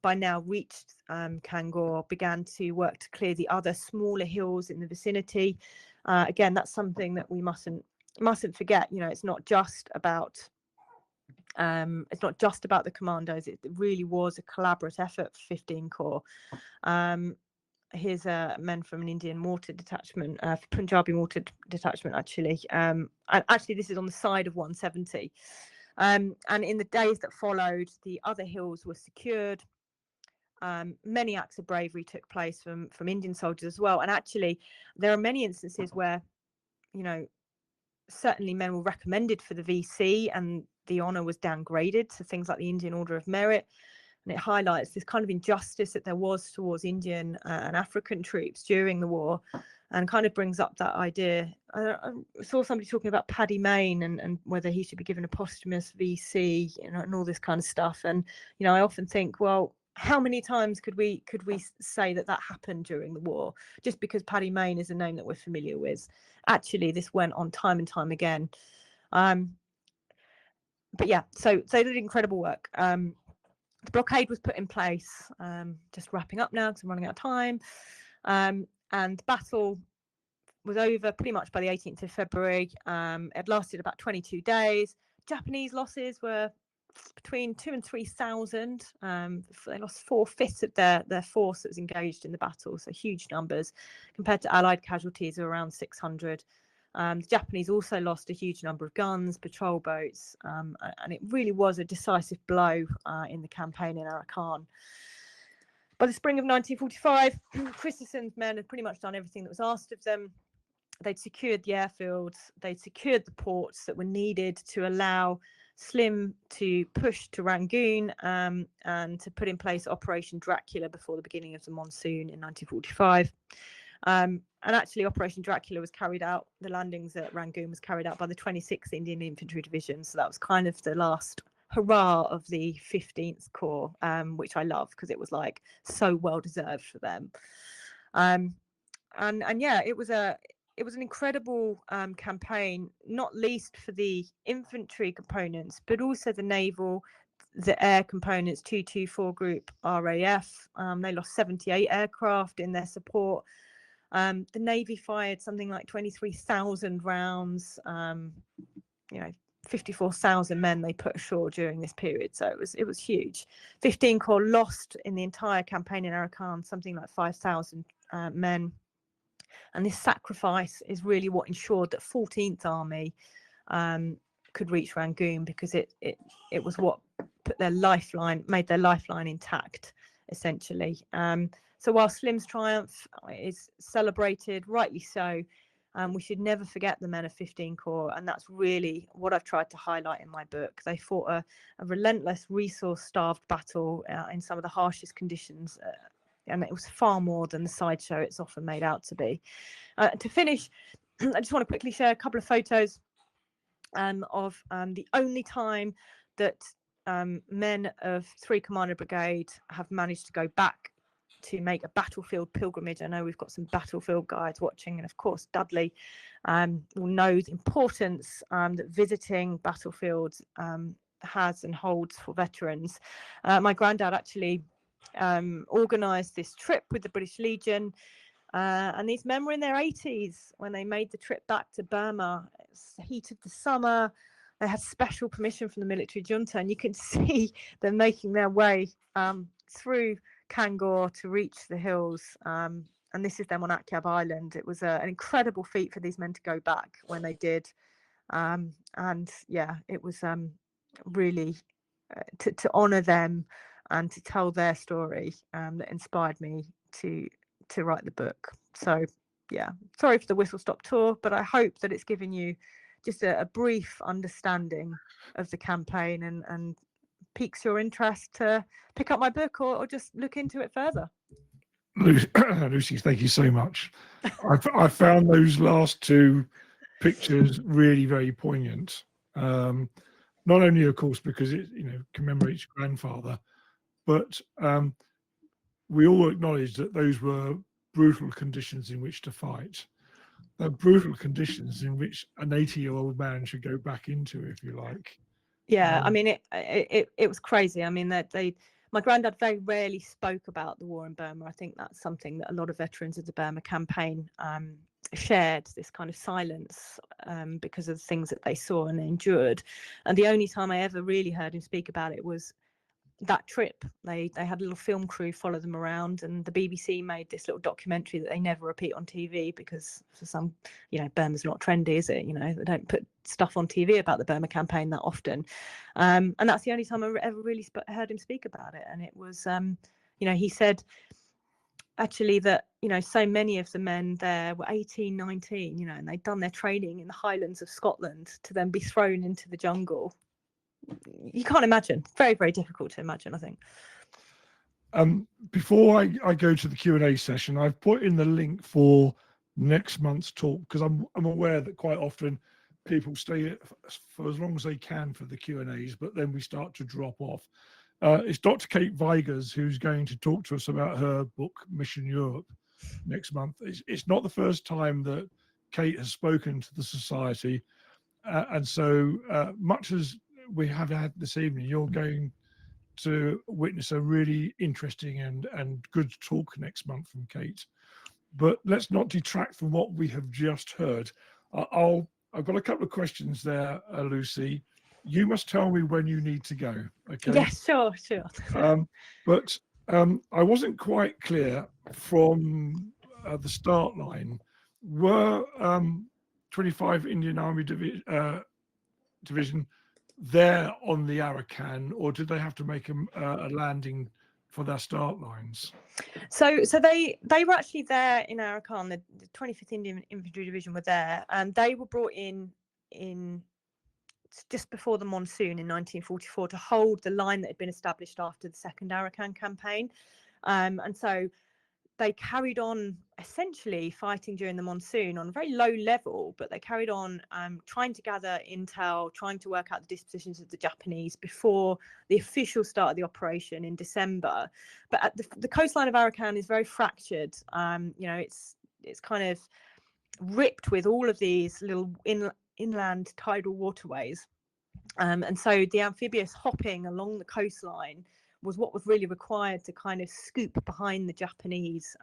B: by now reached Kangor, began to work to clear the other smaller hills in the vicinity. Again, that's something that we mustn't forget. It's not just about the commandos. It really was a collaborative effort for 15 Corps. Here's men from an Indian mortar detachment, Punjabi mortar detachment, actually. And actually, this is on the side of 170. And in the days that followed, the other hills were secured. Many acts of bravery took place from Indian soldiers as well. And actually, there are many instances where, certainly men were recommended for the VC, and the honour was downgraded to things like the Indian Order of Merit. And it highlights this kind of injustice that there was towards Indian and African troops during the war, and kind of brings up that idea. I saw somebody talking about Paddy Mayne and whether he should be given a posthumous VC, and all this kind of stuff. And I often think, well, how many times could we say that happened during the war? Just because Paddy Mayne is a name that we're familiar with, actually, this went on time and time again. But yeah, so they did incredible work. The blockade was put in place. Just wrapping up now because I'm running out of time. And the battle was over pretty much by the 18th of February. It lasted about 22 days. Japanese losses were between 2,000 and 3,000. They lost 4/5 of their force that was engaged in the battle, so huge numbers compared to Allied casualties of around 600. The Japanese also lost a huge number of guns, patrol boats, and it really was a decisive blow in the campaign in Arakan. By the spring of 1945, Christenson's men had pretty much done everything that was asked of them. They'd secured the airfields, they'd secured the ports that were needed to allow Slim to push to Rangoon and to put in place Operation Dracula before the beginning of the monsoon in 1945. And actually, Operation Dracula was carried out, the landings at Rangoon was carried out by the 26th Indian Infantry Division. So that was kind of the last hurrah of the 15th Corps, which I love because it was like so well deserved for them. And yeah, it was an incredible campaign, not least for the infantry components, but also the naval, the air components, 224 Group RAF. They lost 78 aircraft in their support. The Navy fired something like 23,000 rounds. 54,000 men they put ashore during this period, so it was huge. 15 Corps lost in the entire campaign in Arakan something like 5,000 men, and this sacrifice is really what ensured that 14th Army could reach Rangoon, because it was what made their lifeline intact, essentially. So while Slim's triumph is celebrated, rightly so, we should never forget the men of 15 Corps, and that's really what I've tried to highlight in my book. They fought a relentless, resource-starved battle in some of the harshest conditions, and it was far more than the sideshow it's often made out to be. To finish, I just want to quickly share a couple of photos of the only time that men of 3 Commando Brigade have managed to go back to make a battlefield pilgrimage. I know we've got some battlefield guides watching, and of course Dudley will know the importance that visiting battlefields has and holds for veterans. My granddad actually organised this trip with the British Legion, and these men were in their 80s when they made the trip back to Burma. It was the heat of the summer. They had special permission from the military junta, and you can see them making their way through Kangor to reach the hills, and this is them on Akyab Island. It was an incredible feat for these men to go back when they did, and yeah, it was really to honour them and to tell their story that inspired me to write the book. So yeah, sorry for the whistle-stop tour, but I hope that it's given you just a brief understanding of the campaign and piques your interest to pick up my book or just look into it further.
A: Lucy, thank you so much. I found those last two pictures really very poignant. Not only, of course, because it commemorates your grandfather, but we all acknowledge that those were brutal conditions in which to fight. They're brutal conditions in which an 80-year-old man should go back into, if you like.
B: Yeah, I mean, it was crazy. I mean, my granddad very rarely spoke about the war in Burma. I think that's something that a lot of veterans of the Burma campaign shared, this kind of silence because of the things that they saw and endured. And the only time I ever really heard him speak about it was that trip. They had a little film crew follow them around, and the BBC made this little documentary that they never repeat on TV because for some, Burma's not trendy, is it? They don't put stuff on TV about the Burma campaign that often, and that's the only time I ever really heard him speak about it. And it was he said actually that so many of the men there were 18, 19, and they'd done their training in the Highlands of Scotland to then be thrown into the jungle. You can't imagine. Very, very difficult to imagine, I think.
A: Before I go to the Q&A session, I've put in the link for next month's talk, because I'm aware that quite often people stay for as long as they can for the Q&As, but then we start to drop off. It's Dr. Kate Vigers who's going to talk to us about her book, Mission Europe, next month. It's not the first time that Kate has spoken to the Society, and so much as we have had this evening, you're going to witness a really interesting and good talk next month from Kate. but let's not detract from what we have just heard. I've got a couple of questions there, Lucy. You must tell me when you need to go. Okay.
B: Yes, sure.
A: But I wasn't quite clear from the start line. Were 25 Indian Army Division there on the Arakan, or did they have to make a landing for their start lines?
B: So they were actually there in Arakan. The 25th Indian Infantry Division were there, and they were brought in just before the monsoon in 1944 to hold the line that had been established after the second Arakan campaign. And so they carried on essentially fighting during the monsoon on a very low level, but they carried on trying to gather intel, trying to work out the dispositions of the Japanese before the official start of the operation in December. But at the coastline of Arakan is very fractured. It's kind of ripped with all of these little inland tidal waterways. And so the amphibious hopping along the coastline was what was really required to kind of scoop behind the Japanese.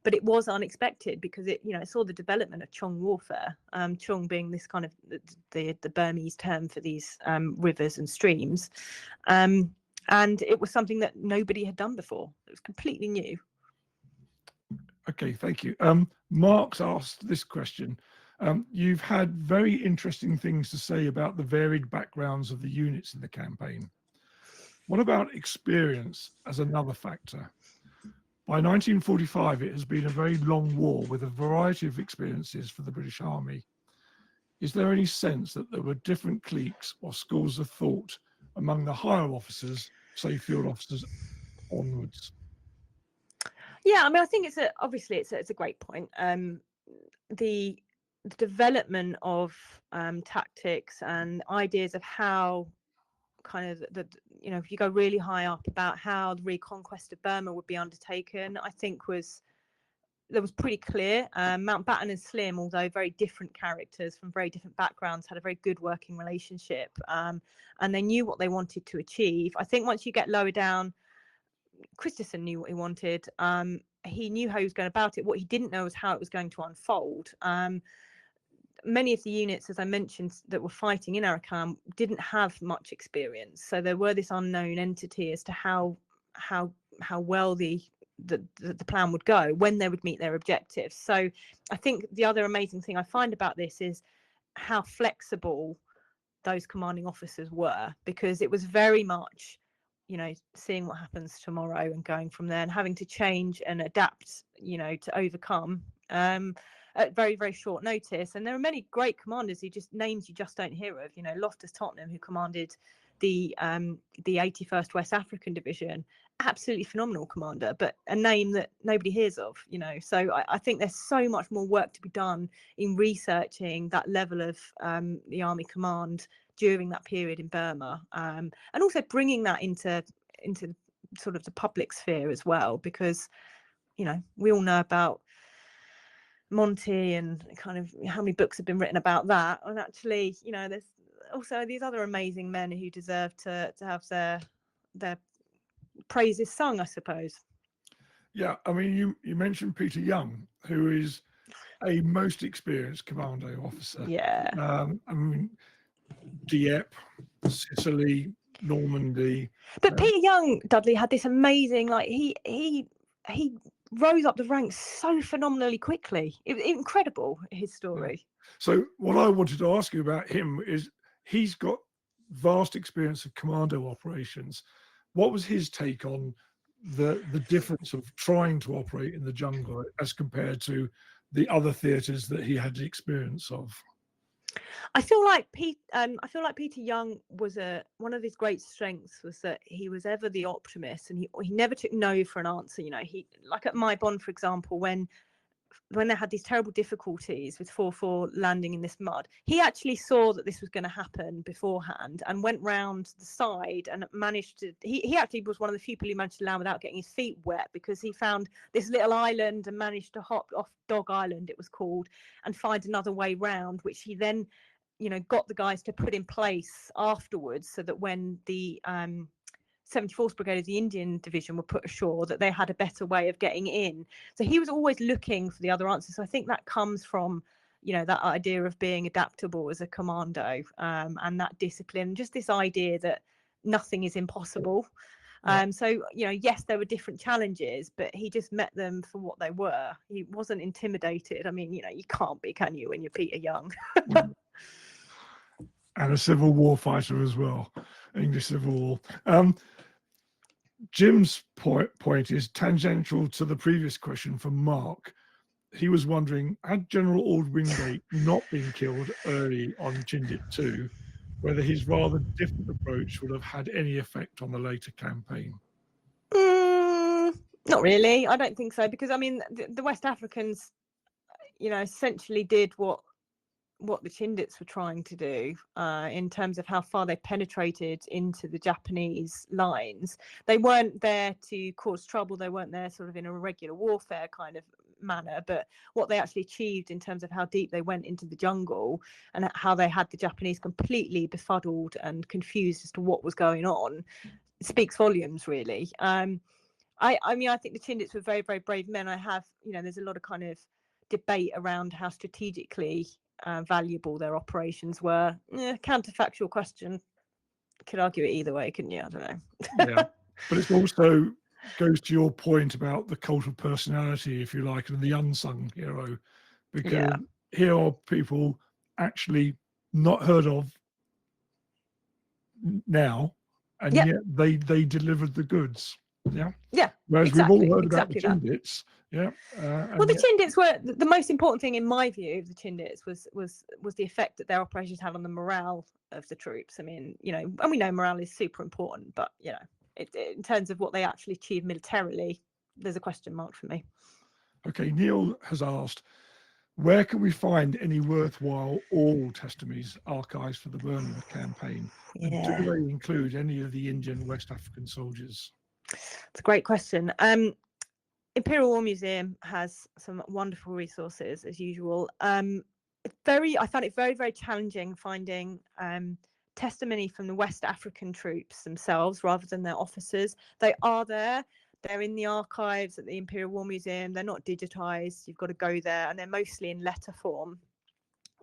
B: But it was unexpected because it saw the development of Chong warfare, Chong being this kind of the Burmese term for these rivers and streams. And it was something that nobody had done before. It was completely new.
A: Okay, thank you. Mark's asked this question. You've had very interesting things to say about the varied backgrounds of the units in the campaign. What about experience as another factor? By 1945, it has been a very long war with a variety of experiences for the British Army. Is there any sense that there were different cliques or schools of thought among the higher officers, say field officers onwards?
B: Yeah, I mean, I think it's a great point. The development of tactics and ideas of how kind of if you go really high up about how the reconquest of Burma would be undertaken, I think was pretty clear. Mountbatten and Slim, although very different characters from very different backgrounds, had a very good working relationship, and they knew what they wanted to achieve. I think once you get lower down, Christensen knew what he wanted. He knew how he was going about it. What he didn't know was how it was going to unfold. Many of the units, as I mentioned, that were fighting in Arakan didn't have much experience, so there were this unknown entity as to how well the plan would go, when they would meet their objectives. So I think the other amazing thing I find about this is how flexible those commanding officers were, because it was very much seeing what happens tomorrow and going from there and having to change and adapt to overcome at very, very short notice. And there are many great commanders who names you just don't hear of. Loftus Tottenham, who commanded the 81st West African Division, absolutely phenomenal commander, but a name that nobody hears of. So I think there's so much more work to be done in researching that level of the Army command during that period in Burma, and also bringing that into sort of the public sphere as well, because we all know about Monty and kind of how many books have been written about that, and actually there's also these other amazing men who deserve to have their praises sung, I suppose.
A: Yeah, I mean, you mentioned Peter Young, who is a most experienced commando officer.
B: Yeah.
A: I mean, Dieppe, Sicily, Normandy.
B: But Peter Young, Dudley, had this amazing, he rose up the ranks so phenomenally quickly. It was incredible, his story.
A: Yeah. So what I wanted to ask you about him is he's got vast experience of commando operations. What was his take on the difference of trying to operate in the jungle as compared to the other theatres that he had the experience of?
B: I feel like Peter Young was one of his great strengths was that he was ever the optimist, and he never took no for an answer. He, like at Maibon, for example, when they had these terrible difficulties with 4-4 landing in this mud, he actually saw that this was going to happen beforehand and went round the side and managed to. He actually was one of the few people who managed to land without getting his feet wet, because he found this little island and managed to hop off Dog Island, it was called, and find another way round, which he then got the guys to put in place afterwards, so that when the 74th Brigade of the Indian Division were put ashore, that they had a better way of getting in. So he was always looking for the other answers. So I think that comes from, that idea of being adaptable as a commando, and that discipline, just this idea that nothing is impossible. So, yes, there were different challenges, but he just met them for what they were. He wasn't intimidated. I mean, you can't be, can you, when you're Peter Young?
A: And a Civil War fighter as well, English Civil War. Jim's point is tangential to the previous question from Mark. He was wondering, had General Ord Wingate not been killed early on Chindit 2, whether his rather different approach would have had any effect on the later campaign?
B: Not really. I don't think so, because I mean, the West Africans, essentially did what the Chindits were trying to do, in terms of how far they penetrated into the Japanese lines. They weren't there to cause trouble. They weren't there sort of in a regular warfare kind of manner, but what they actually achieved in terms of how deep they went into the jungle and how they had the Japanese completely befuddled and confused as to what was going on, speaks volumes, really. I mean, I think the Chindits were very, very brave men. I have, there's a lot of kind of debate around how strategically valuable their operations were. Counterfactual question. Could argue it either way, couldn't you? I don't know.
A: Yeah, but it also goes to your point about the cult of personality, if you like, and the unsung hero, because here are people actually not heard of now, and yet they delivered the goods.
B: Yeah.
A: Whereas
B: exactly,
A: we've all heard
B: exactly
A: about the Chindits.
B: Well, the Chindits were the most important thing in my view of the Chindits was the effect that their operations had on the morale of the troops. I mean, and we know morale is super important, but in terms of what they actually achieved militarily, there's a question mark for me.
A: Okay, Neil has asked, where can we find any worthwhile oral testimonies archives for the Burma campaign? And do they include any of the Indian West African soldiers?
B: It's a great question. Imperial War Museum has some wonderful resources as usual. I found it very, very challenging finding testimony from the West African troops themselves rather than their officers. They are there. They're in the archives at the Imperial War Museum. They're not digitized. You've got to go there, and they're mostly in letter form.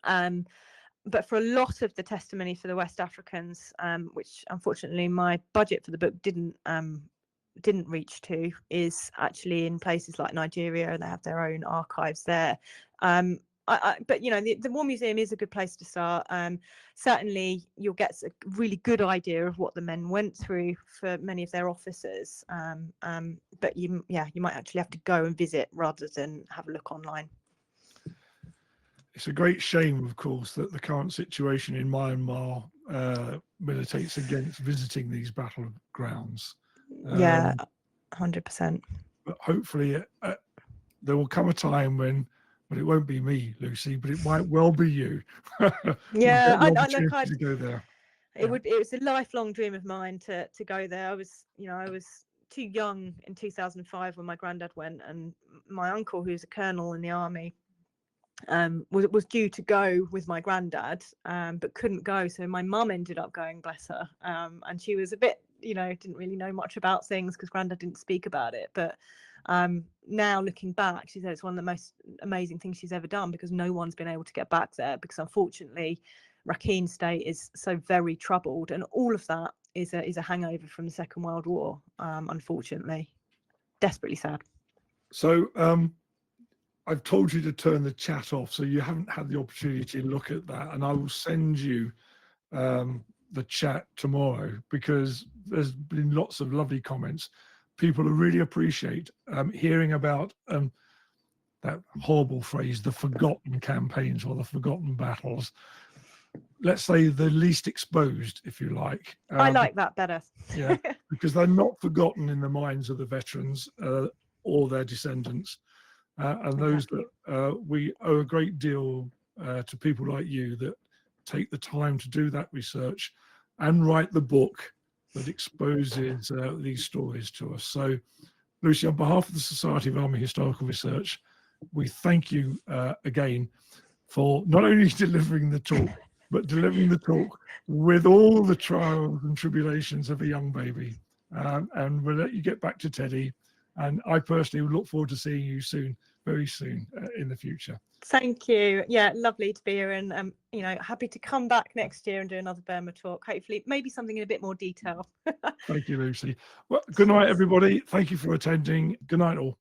B: But for a lot of the testimony for the West Africans, which unfortunately my budget for the book didn't reach to, is actually in places like Nigeria, and they have their own archives there. But the War Museum is a good place to start. Certainly you'll get a really good idea of what the men went through for many of their officers. But you might actually have to go and visit rather than have a look online.
A: It's a great shame, of course, that the current situation in Myanmar militates against visiting these battlegrounds.
B: 100%.
A: But hopefully there will come a time when, well, it won't be me, Lucy, but it might well be you.
B: Yeah, I
A: to go there.
B: It was a lifelong dream of mine to go there. I was too young in 2005 when my granddad went, and my uncle, who's a colonel in the army, was due to go with my granddad, but couldn't go. So my mum ended up going, bless her. And she was a bit, didn't really know much about things because granddad didn't speak about it. But now looking back, she said it's one of the most amazing things she's ever done, because no one's been able to get back there, because unfortunately Rakhine State is so very troubled, and all of that is a hangover from the Second World War. Unfortunately, desperately sad.
A: So I've told you to turn the chat off, so you haven't had the opportunity to look at that, and I will send you the chat tomorrow, because there's been lots of lovely comments. People really appreciate hearing about that horrible phrase, the forgotten campaigns or the forgotten battles. Let's say the least exposed, if you like.
B: I like that better.
A: Yeah, because they're not forgotten in the minds of the veterans or their descendants. And those that we owe a great deal to people like you that take the time to do that research and write the book that exposes these stories to us. So, Lucy, on behalf of the Society of Army Historical Research, we thank you again for not only delivering the talk, but delivering the talk with all the trials and tribulations of a young baby. and we'll let you get back to Teddy. And I personally look forward to seeing you soon, very soon in the future.
B: Thank you. Yeah, lovely to be here, and you know, happy to come back next year and do another Burma talk. Hopefully, maybe something in a bit more detail.
A: Thank you, Lucy. Well, good night, everybody. Thank you for attending. Good night, all.